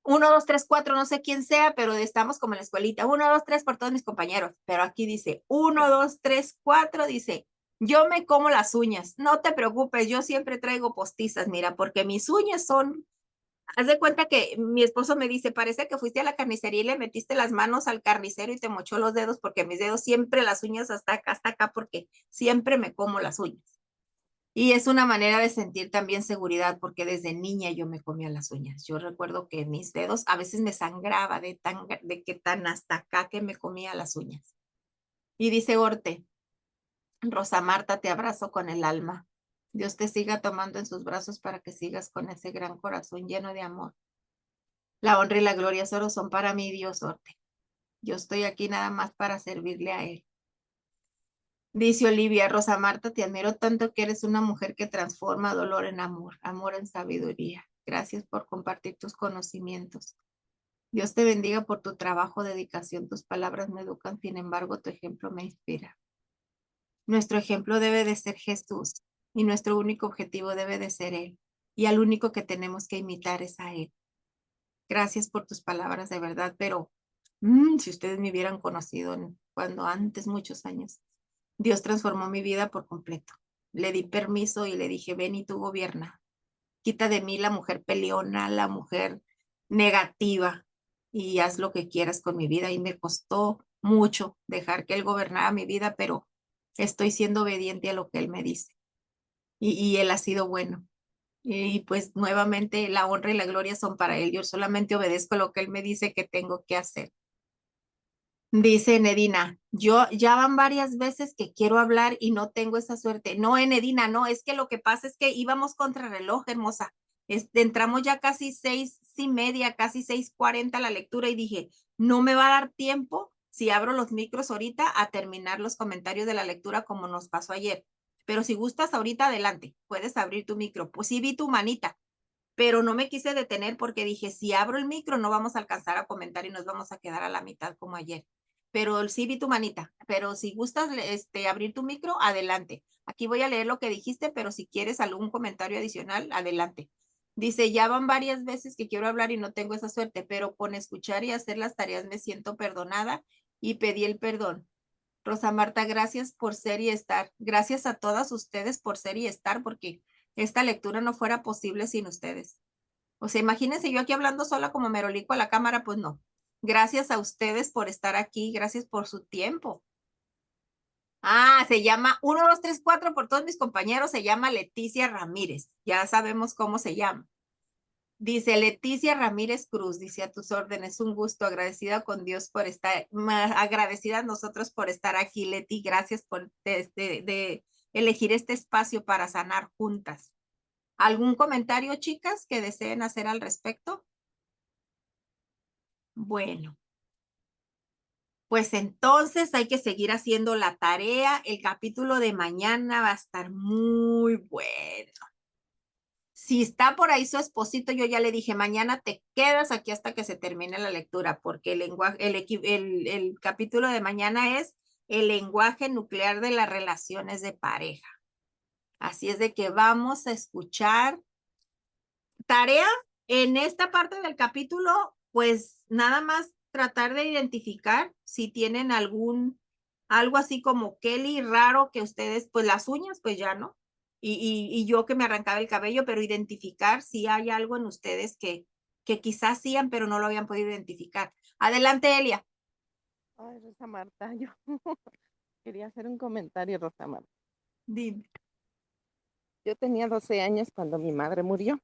Speaker 1: 1, 2, 3, 4, no sé quién sea, pero estamos como en la escuelita. 1, 2, 3 por todos mis compañeros. Pero aquí dice 1, 2, 3, 4, dice, yo me como las uñas. No te preocupes, yo siempre traigo postizas, mira, porque mis uñas son, haz de cuenta que mi esposo me dice, parece que fuiste a la carnicería y le metiste las manos al carnicero y te mochó los dedos, porque mis dedos siempre las uñas hasta acá, porque siempre me como las uñas. Y es una manera de sentir también seguridad, porque desde niña yo me comía las uñas. Yo recuerdo que mis dedos a veces me sangraba de que tan hasta acá que me comía las uñas. Y dice Orte, Rosa Marta, te abrazo con el alma. Dios te siga tomando en sus brazos para que sigas con ese gran corazón lleno de amor. La honra y la gloria solo son para mí, Dios Orte. Yo estoy aquí nada más para servirle a Él. Dice Olivia, Rosa Marta, te admiro tanto que eres una mujer que transforma dolor en amor, amor en sabiduría. Gracias por compartir tus conocimientos. Dios te bendiga por tu trabajo, dedicación. Tus palabras me educan, sin embargo, tu ejemplo me inspira. Nuestro ejemplo debe de ser Jesús y nuestro único objetivo debe de ser Él. Y al único que tenemos que imitar es a Él. Gracias por tus palabras, de verdad, pero si ustedes me hubieran conocido cuando antes, muchos años, Dios transformó mi vida por completo. Le di permiso y le dije, ven y tú gobierna. Quita de mí la mujer peleona, la mujer negativa y haz lo que quieras con mi vida. Y me costó mucho dejar que Él gobernara mi vida, pero estoy siendo obediente a lo que Él me dice. Y Él ha sido bueno. Y pues nuevamente la honra y la gloria son para Él. Yo solamente obedezco lo que Él me dice que tengo que hacer. Dice Enedina, yo ya van varias veces que quiero hablar y no tengo esa suerte. No, Enedina, no, es que lo que pasa es que íbamos contra reloj, hermosa. Entramos ya casi 6:30, casi 6:40 la lectura y dije, no me va a dar tiempo si abro los micros ahorita a terminar los comentarios de la lectura como nos pasó ayer. Pero si gustas ahorita, adelante, puedes abrir tu micro. Pues sí vi tu manita. pero no me quise detener porque dije, si abro el micro no vamos a alcanzar a comentar y nos vamos a quedar a la mitad como ayer. Pero sí vi tu manita, pero si gustas abrir tu micro, adelante. Aquí voy a leer lo que dijiste, pero si quieres algún comentario adicional, adelante. Dice, ya van varias veces que quiero hablar y no tengo esa suerte, pero con escuchar y hacer las tareas me siento perdonada y pedí el perdón. Rosa Marta, gracias por ser y estar. Gracias a todas ustedes por ser y estar, porque esta lectura no fuera posible sin ustedes. O sea, imagínense yo aquí hablando sola como merolico a la cámara, pues no. Gracias a ustedes por estar aquí, gracias por su tiempo. Ah, se llama 1, 2, 3, 4 por todos mis compañeros, se llama Leticia Ramírez. Ya sabemos cómo se llama. Dice Leticia Ramírez Cruz, dice a tus órdenes, un gusto, agradecida con Dios por estar, agradecida a nosotros por estar aquí, Leti, gracias por de elegir este espacio para sanar juntas. ¿Algún comentario, chicas, que deseen hacer al respecto? Bueno, pues entonces hay que seguir haciendo la tarea. El capítulo de mañana va a estar muy bueno. Si está por ahí su esposito, yo ya le dije, mañana te quedas aquí hasta que se termine la lectura, porque el lenguaje, el capítulo de mañana es el lenguaje nuclear de las relaciones de pareja. Así es de que vamos a escuchar. Tarea en esta parte del capítulo, pues nada más tratar de identificar si tienen algo así como Kelly raro que ustedes, pues las uñas, pues ya no. Y yo que me arrancaba el cabello, pero identificar si hay algo en ustedes que quizás hacían, pero no lo habían podido identificar. Adelante, Elia.
Speaker 2: Ay, Rosa Marta, yo quería hacer un comentario, Rosa Marta.
Speaker 1: Dime.
Speaker 2: Yo tenía 12 años cuando mi madre murió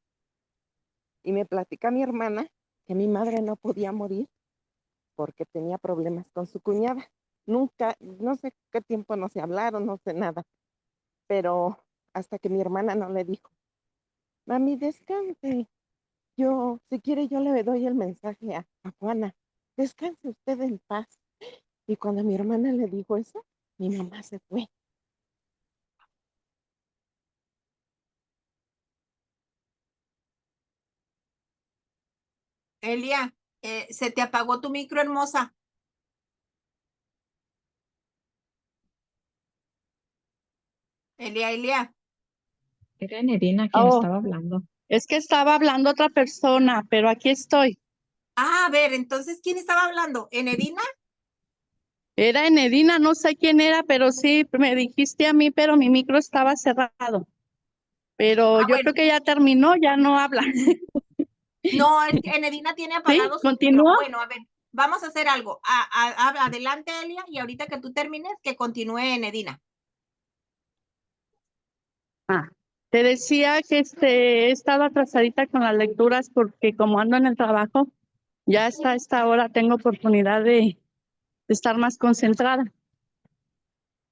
Speaker 2: y me platica mi hermana que mi madre no podía morir porque tenía problemas con su cuñada. Nunca, no sé qué tiempo no se hablaron, no sé nada, pero hasta que mi hermana no le dijo, mami, descanse. Yo, si quiere, yo le doy el mensaje a Juana, descanse usted en paz. Y cuando mi hermana le dijo eso, mi mamá se fue.
Speaker 1: Elia, se te apagó tu micro, hermosa. Elia.
Speaker 3: Era Enedina quien
Speaker 2: Oh,
Speaker 3: estaba hablando. Es que estaba hablando otra persona, pero aquí estoy.
Speaker 1: Ah, a ver, entonces, ¿quién estaba hablando? ¿Enedina?
Speaker 3: Era Enedina, no sé quién era, pero sí, me dijiste a mí, pero mi micro estaba cerrado. Pero
Speaker 1: Ah,
Speaker 3: yo
Speaker 1: bueno.
Speaker 3: creo que ya terminó, ya no habla.
Speaker 1: No, es que Enedina tiene
Speaker 3: ¿Sí?
Speaker 1: apagado su micro.
Speaker 3: ¿Continúa?
Speaker 1: Bueno, a ver, vamos a hacer algo. Adelante, Elia, y ahorita que tú termines, que continúe Enedina.
Speaker 3: Ah, te decía que he estado atrasadita con las lecturas porque como ando en el trabajo, ya hasta esta hora tengo oportunidad de estar más concentrada.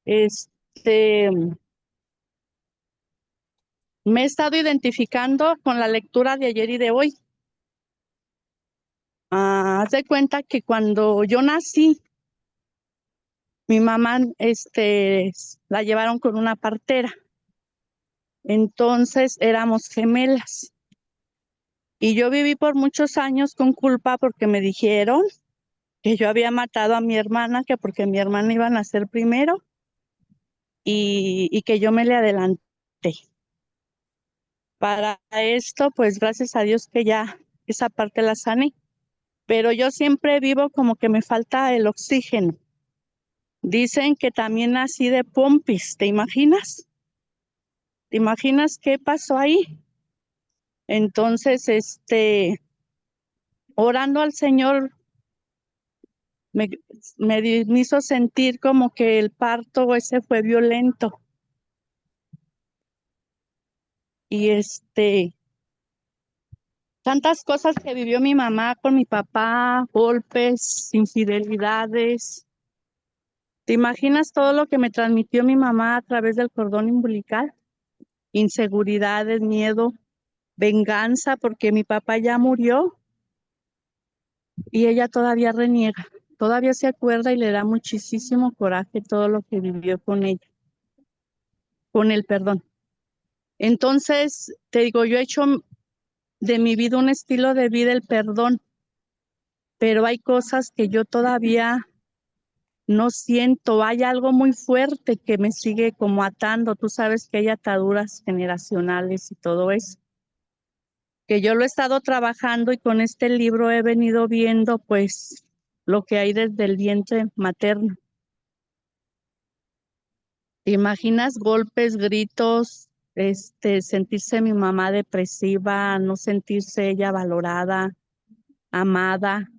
Speaker 3: Este, Me he estado identificando con la lectura de ayer y de hoy. Haz de cuenta que cuando yo nací, mi mamá, la llevaron con una partera. Entonces éramos gemelas. Y yo viví por muchos años con culpa porque me dijeron que yo había matado a mi hermana, que porque mi hermana iba a nacer primero y que yo me le adelanté. Para esto, pues gracias a Dios que ya esa parte la sané. Pero yo siempre vivo como que me falta el oxígeno. Dicen que también nací de pompis, ¿te imaginas? ¿Te imaginas qué pasó ahí? Entonces, orando al Señor, me, me hizo sentir como que el parto ese fue violento. Y tantas cosas que vivió mi mamá con mi papá, golpes, infidelidades. ¿Te imaginas todo lo que me transmitió mi mamá a través del cordón umbilical? Inseguridades, miedo, venganza, porque mi papá ya murió y ella todavía reniega, todavía se acuerda y le da muchísimo coraje todo lo que vivió con ella, con el perdón. Entonces, te digo, yo he hecho de mi vida un estilo de vida el perdón, pero hay cosas que yo todavía no siento, hay algo muy fuerte que me sigue como atando. Tú sabes que hay ataduras generacionales y todo eso, que yo lo he estado trabajando y con este libro he venido viendo pues lo que hay desde el vientre materno. ¿Te imaginas golpes, gritos, sentirse mi mamá depresiva, no sentirse ella valorada, amada?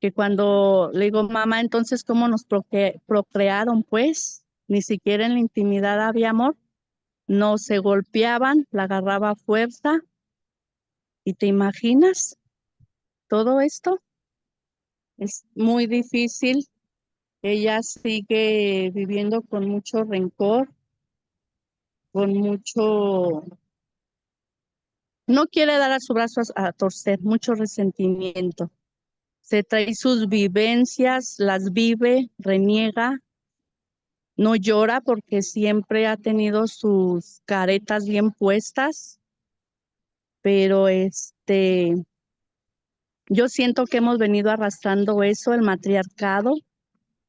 Speaker 3: Que cuando le digo, mamá, entonces, ¿cómo nos procrearon? Pues ni siquiera en la intimidad había amor, no se golpeaban, la agarraba a fuerza. ¿Y te imaginas todo esto? Es muy difícil. Ella sigue viviendo con mucho rencor, con mucho, no quiere dar a su brazo a torcer, mucho resentimiento. Se trae sus vivencias, las vive, reniega, no llora porque siempre ha tenido sus caretas bien puestas, pero yo siento que hemos venido arrastrando eso, el matriarcado.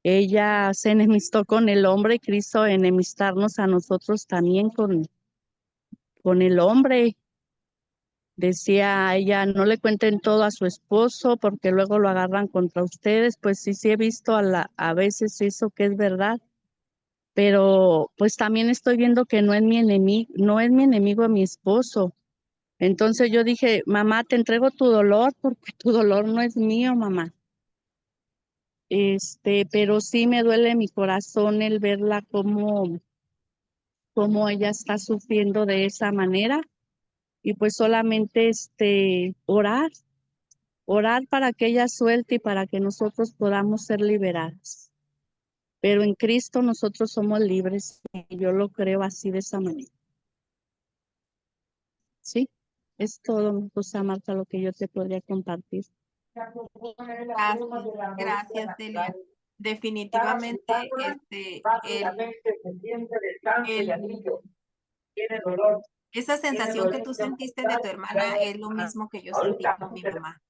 Speaker 3: Ella se enemistó con el hombre y quiso enemistarnos a nosotros también con el hombre. Decía ella, no le cuenten todo a su esposo porque luego lo agarran contra ustedes. Pues sí, sí he visto a veces eso que es verdad, pero pues también estoy viendo que no es mi enemigo, no es mi enemigo mi esposo. Entonces yo dije, mamá, te entrego tu dolor porque tu dolor no es mío, mamá. Pero sí me duele mi corazón el verla como ella está sufriendo de esa manera y pues solamente orar para que ella suelte y para que nosotros podamos ser liberados. Pero en Cristo nosotros somos libres y yo lo creo así de esa manera. Sí, es todo, Rosa Marta, lo que yo te podría compartir.
Speaker 1: Gracias, Celia. Definitivamente, esa sensación que tú sentiste de tu hermana es lo mismo que yo sentí con mi mamá.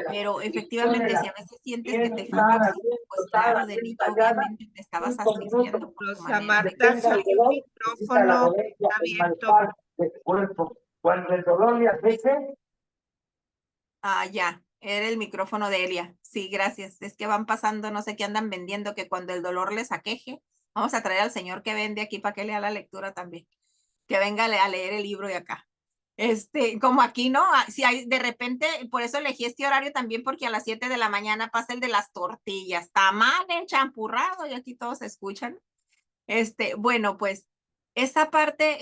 Speaker 1: Pero efectivamente, si a veces sientes que te falta oxígeno, pues claro, de niño obviamente te estabas asfixiando por tu
Speaker 2: Rosa
Speaker 1: manera de
Speaker 2: Marta, su
Speaker 1: pensar.
Speaker 2: micrófono abierto.
Speaker 4: Cuando el dolor le afecte.
Speaker 1: Ah, ya, era el micrófono de Elia. Sí, gracias. Es que van pasando, no sé qué andan vendiendo, que cuando el dolor les aqueje, vamos a traer al señor que vende aquí para que lea la lectura también. Que venga a leer el libro de acá. Como aquí, ¿no? Si hay, de repente, por eso elegí este horario también, porque a las 7 de la mañana pasa el de las tortillas, tamal, champurrado, y aquí todos escuchan. Bueno, pues esa parte,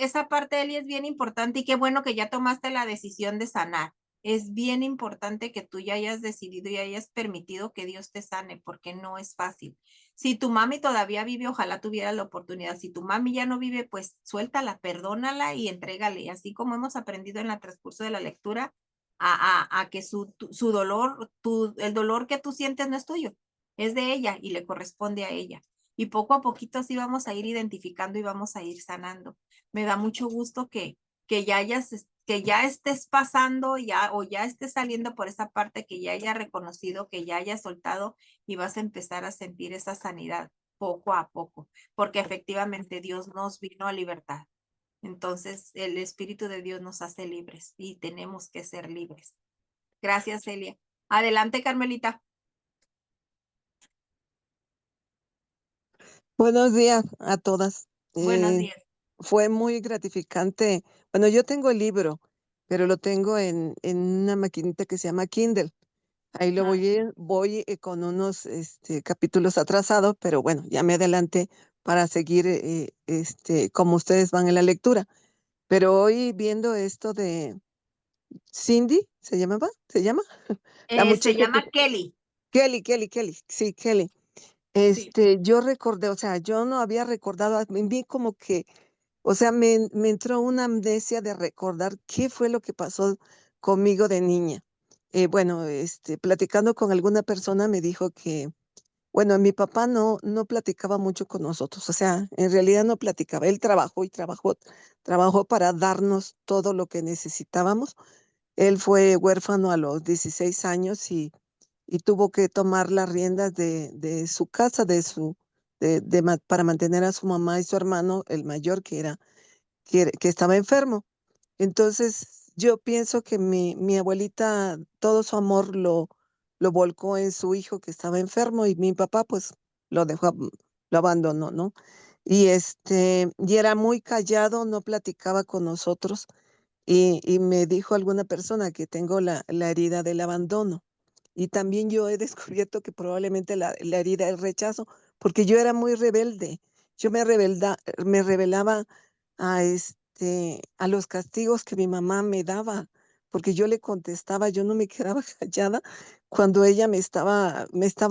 Speaker 1: Eli, es bien importante y qué bueno que ya tomaste la decisión de sanar. Es bien importante que tú ya hayas decidido y hayas permitido que Dios te sane, porque no es fácil. Si tu mami todavía vive, ojalá tuviera la oportunidad. Si tu mami ya no vive, pues suéltala, perdónala y entrégale. Y así como hemos aprendido en el transcurso de la lectura, a que su dolor, el dolor que tú sientes no es tuyo, es de ella y le corresponde a ella. Y poco a poquito así vamos a ir identificando y vamos a ir sanando. Me da mucho gusto que ya estés pasando o ya estés saliendo por esa parte, que ya haya reconocido, que ya haya soltado y vas a empezar a sentir esa sanidad poco a poco, porque efectivamente Dios nos vino a libertad. Entonces el Espíritu de Dios nos hace libres y tenemos que ser libres. Gracias, Celia. Adelante, Carmelita.
Speaker 5: Buenos días a todas.
Speaker 1: Buenos días.
Speaker 5: Fue muy gratificante. Bueno, yo tengo el libro, pero lo tengo en una maquinita que se llama Kindle. Ahí lo voy con unos capítulos atrasados, pero bueno, ya me adelanté para seguir como ustedes van en la lectura. Pero hoy viendo esto de Cindy, ¿se llamaba? ¿Se llama? La
Speaker 1: Se
Speaker 5: muchacha
Speaker 1: llama Kelly.
Speaker 5: Kelly, sí, Kelly.
Speaker 1: Sí.
Speaker 5: Yo recordé, o sea, yo no había recordado, a mí como que, o sea, me entró una amnesia de recordar qué fue lo que pasó conmigo de niña. Bueno, platicando con alguna persona me dijo que, bueno, mi papá no platicaba mucho con nosotros, o sea, en realidad no platicaba, él trabajó y trabajó para darnos todo lo que necesitábamos, Él fue huérfano a los 16 años y tuvo que tomar las riendas de su casa, para mantener a su mamá y su hermano, el mayor, que estaba enfermo. Entonces, yo pienso que mi abuelita, todo su amor lo volcó en su hijo que estaba enfermo y mi papá, pues, lo dejó, lo abandonó, ¿no? Y era muy callado, no platicaba con nosotros y me dijo alguna persona que tengo la herida del abandono. Y también yo he descubierto que probablemente la herida del rechazo, porque yo era muy rebelde. Yo me rebelaba a los castigos que mi mamá me daba, porque yo le contestaba, yo no me quedaba callada cuando ella me estaba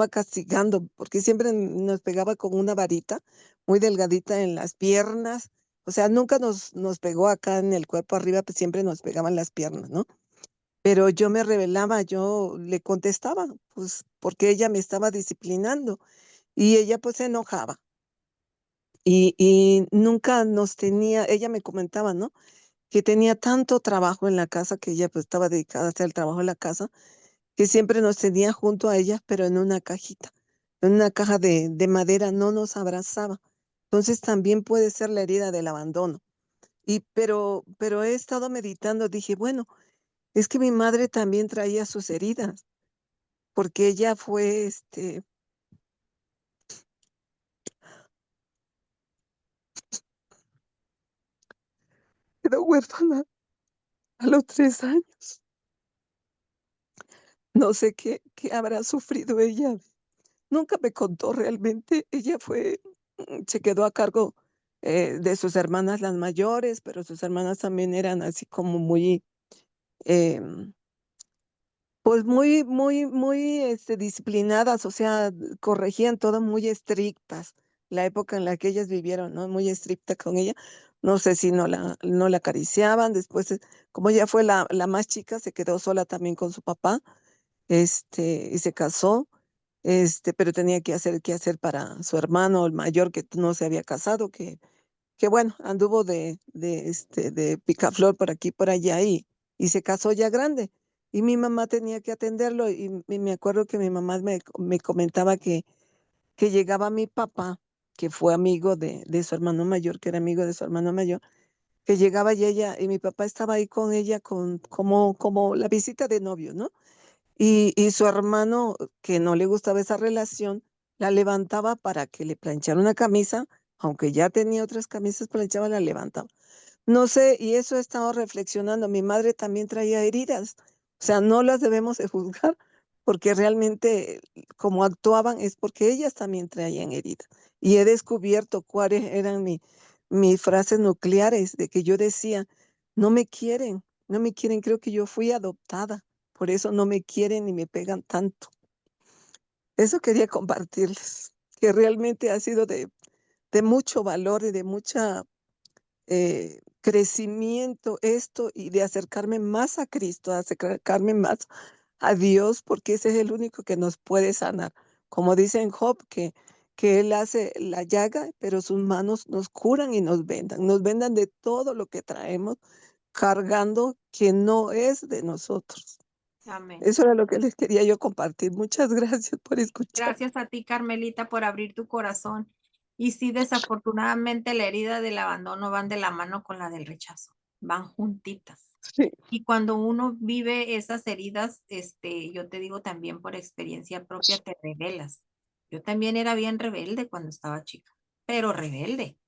Speaker 5: castigando, porque siempre nos pegaba con una varita muy delgadita en las piernas. O sea, nunca nos pegó acá en el cuerpo arriba, pues siempre nos pegaban las piernas, ¿no? Pero yo me rebelaba, yo le contestaba, pues porque ella me estaba disciplinando y ella pues se enojaba y nunca ella me comentaba, ¿no? Que tenía tanto trabajo en la casa, que ella pues estaba dedicada a hacer el trabajo en la casa, que siempre nos tenía junto a ella, pero en una cajita, en una caja de madera, no nos abrazaba. Entonces también puede ser la herida del abandono. Pero he estado meditando, dije, bueno, es que mi madre también traía sus heridas porque ella quedó huérfana a los 3 años. No sé qué habrá sufrido ella. Nunca me contó realmente. Se quedó a cargo de sus hermanas las mayores, pero sus hermanas también eran así como muy, em, pues muy disciplinadas, o sea, corregían todo muy estrictas. La época en la que ellas vivieron, ¿no? Muy estricta con ella. No sé si no la acariciaban. Después, como ella fue la más chica, se quedó sola también con su papá, y se casó, pero tenía que hacer para su hermano, el mayor, que no se había casado, que bueno, anduvo de picaflor por aquí, por allá y se casó ya grande. Y mi mamá tenía que atenderlo y me acuerdo que mi mamá me comentaba que llegaba mi papá, que fue amigo de su hermano mayor, que era amigo de su hermano mayor, que llegaba y mi papá estaba ahí con ella como la visita de novio, ¿no? Y su hermano, que no le gustaba esa relación, la levantaba para que le planchara una camisa, aunque ya tenía otras camisas planchadas, la levantaba. No sé, y eso he estado reflexionando. Mi madre también traía heridas, o sea, no las debemos de juzgar, porque realmente como actuaban es porque ellas también traían heridas. Y he descubierto cuáles eran mis frases nucleares, de que yo decía, no me quieren, no me quieren, creo que yo fui adoptada, por eso no me quieren y me pegan tanto. Eso quería compartirles, que realmente ha sido de mucho valor y de mucha crecimiento esto y de acercarme más a Cristo, acercarme más a Dios, porque ese es el único que nos puede sanar. Como dice en Job, que Él hace la llaga, pero sus manos nos curan y nos vendan de todo lo que traemos cargando que no es de nosotros.
Speaker 1: Amén.
Speaker 5: Eso era lo que les quería yo compartir. Muchas gracias por escuchar.
Speaker 1: Gracias a ti, Carmelita, por abrir tu corazón. Y sí, desafortunadamente la herida del abandono van de la mano con la del rechazo, van juntitas.
Speaker 5: Sí,
Speaker 1: Y cuando uno vive esas heridas, yo te digo también por experiencia propia, te rebelas. Yo también era bien rebelde cuando estaba chica, pero rebelde.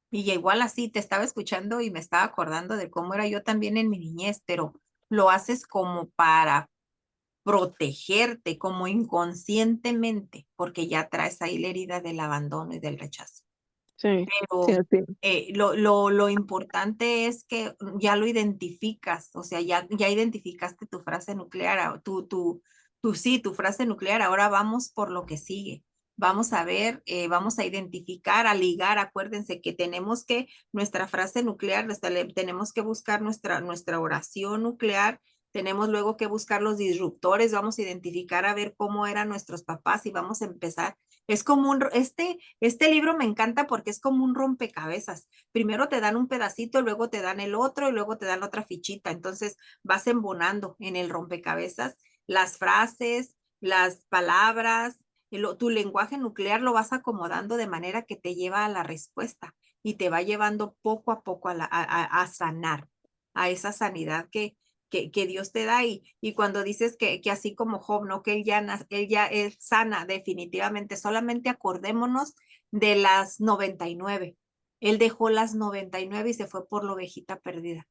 Speaker 1: Y ya igual así te estaba escuchando y me estaba acordando de cómo era yo también en mi niñez, pero lo haces como para protegerte, como inconscientemente, porque ya traes ahí la herida del abandono y del rechazo.
Speaker 3: Sí,
Speaker 5: sí,
Speaker 1: Pero
Speaker 5: así.
Speaker 1: lo importante es que ya lo identificas, o sea, ya identificaste tu frase nuclear, tu frase nuclear, ahora vamos por lo que sigue. Vamos a ver, vamos a identificar, a ligar, acuérdense que nuestra frase nuclear, tenemos que buscar nuestra oración nuclear, tenemos luego que buscar los disruptores, vamos a identificar a ver cómo eran nuestros papás y vamos a empezar Es como este libro me encanta porque es como un rompecabezas. Primero te dan un pedacito, luego te dan el otro y luego te dan otra fichita. Entonces vas embonando en el rompecabezas las frases, las palabras, tu lenguaje nuclear lo vas acomodando de manera que te lleva a la respuesta y te va llevando poco a poco a sanar, a esa sanidad que Dios te da. Y cuando dices que así como Job, ¿no? Que él ya es sana definitivamente, solamente acordémonos de las 99. Él dejó las 99 y se fue por la ovejita perdida.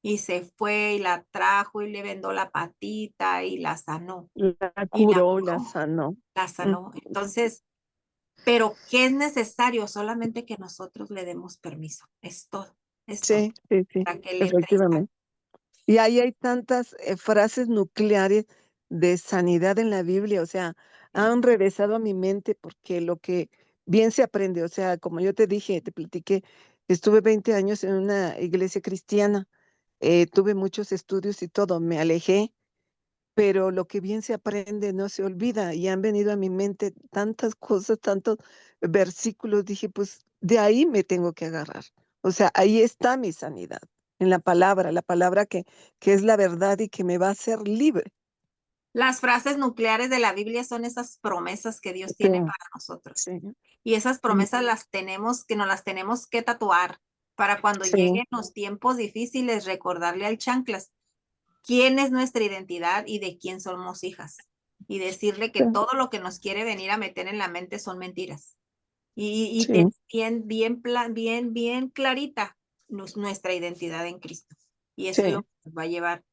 Speaker 1: Y se fue y la trajo y le vendó la patita y la sanó.
Speaker 5: La
Speaker 1: Y la
Speaker 5: curó, la
Speaker 1: curó,
Speaker 5: sanó.
Speaker 1: la sanó. Entonces, pero ¿qué es necesario? Solamente que nosotros le demos permiso. Es todo. Es todo.
Speaker 5: Sí, sí, sí,
Speaker 1: Para que le entre y salga.
Speaker 5: efectivamente. Y ahí hay tantas frases nucleares de sanidad en la Biblia, o sea, han regresado a mi mente porque lo que bien se aprende, o sea, como yo te dije, te platiqué, estuve 20 años en una iglesia cristiana, tuve muchos estudios y todo, me alejé, pero lo que bien se aprende no se olvida y han venido a mi mente tantas cosas, tantos versículos, dije, pues de ahí me tengo que agarrar. O sea, ahí está mi sanidad, en la palabra que es la verdad y que me va a hacer libre.
Speaker 1: Las frases nucleares de la Biblia son esas promesas que Dios
Speaker 5: Sí,
Speaker 1: tiene para nosotros.
Speaker 5: sí,
Speaker 1: Y esas
Speaker 5: mm,
Speaker 1: promesas nos las tenemos que tatuar para cuando
Speaker 5: sí,
Speaker 1: lleguen los tiempos difíciles, recordarle al chanclas quién es nuestra identidad y de quién somos hijas. Y decirle que
Speaker 5: sí,
Speaker 1: todo lo que nos quiere venir a meter en la mente son mentiras. Y
Speaker 5: sí,
Speaker 1: tener bien clarita nuestra identidad en Cristo. Y eso es lo
Speaker 5: sí.
Speaker 1: que nos va a llevar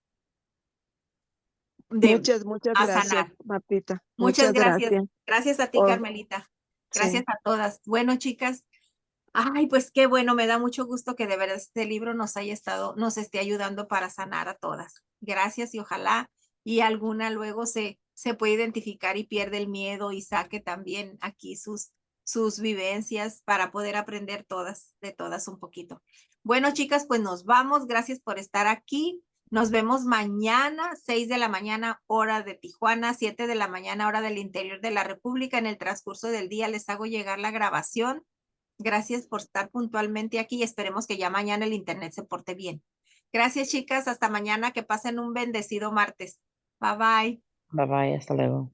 Speaker 5: Muchas
Speaker 1: a
Speaker 5: gracias,
Speaker 1: sanar.
Speaker 5: Martita.
Speaker 1: Muchas
Speaker 5: Muchas
Speaker 1: gracias.
Speaker 5: gracias.
Speaker 1: Gracias a ti,
Speaker 5: Oh,
Speaker 1: Carmelita. Gracias
Speaker 5: sí,
Speaker 1: a todas. Bueno, chicas, ay, pues qué bueno, me da mucho gusto que de verdad este libro nos esté ayudando para sanar a todas. Gracias y ojalá y alguna luego se puede identificar y pierde el miedo y saque también aquí sus vivencias para poder aprender de todas un poquito. Bueno, chicas, pues nos vamos. Gracias por estar aquí. Nos vemos mañana, 6 de la mañana, hora de Tijuana, 7 de la mañana, hora del interior de la República. En el transcurso del día les hago llegar la grabación. Gracias por estar puntualmente aquí y esperemos que ya mañana el internet se porte bien. Gracias, chicas. Hasta mañana. Que pasen un bendecido martes. Bye bye.
Speaker 6: Bye bye, hasta luego.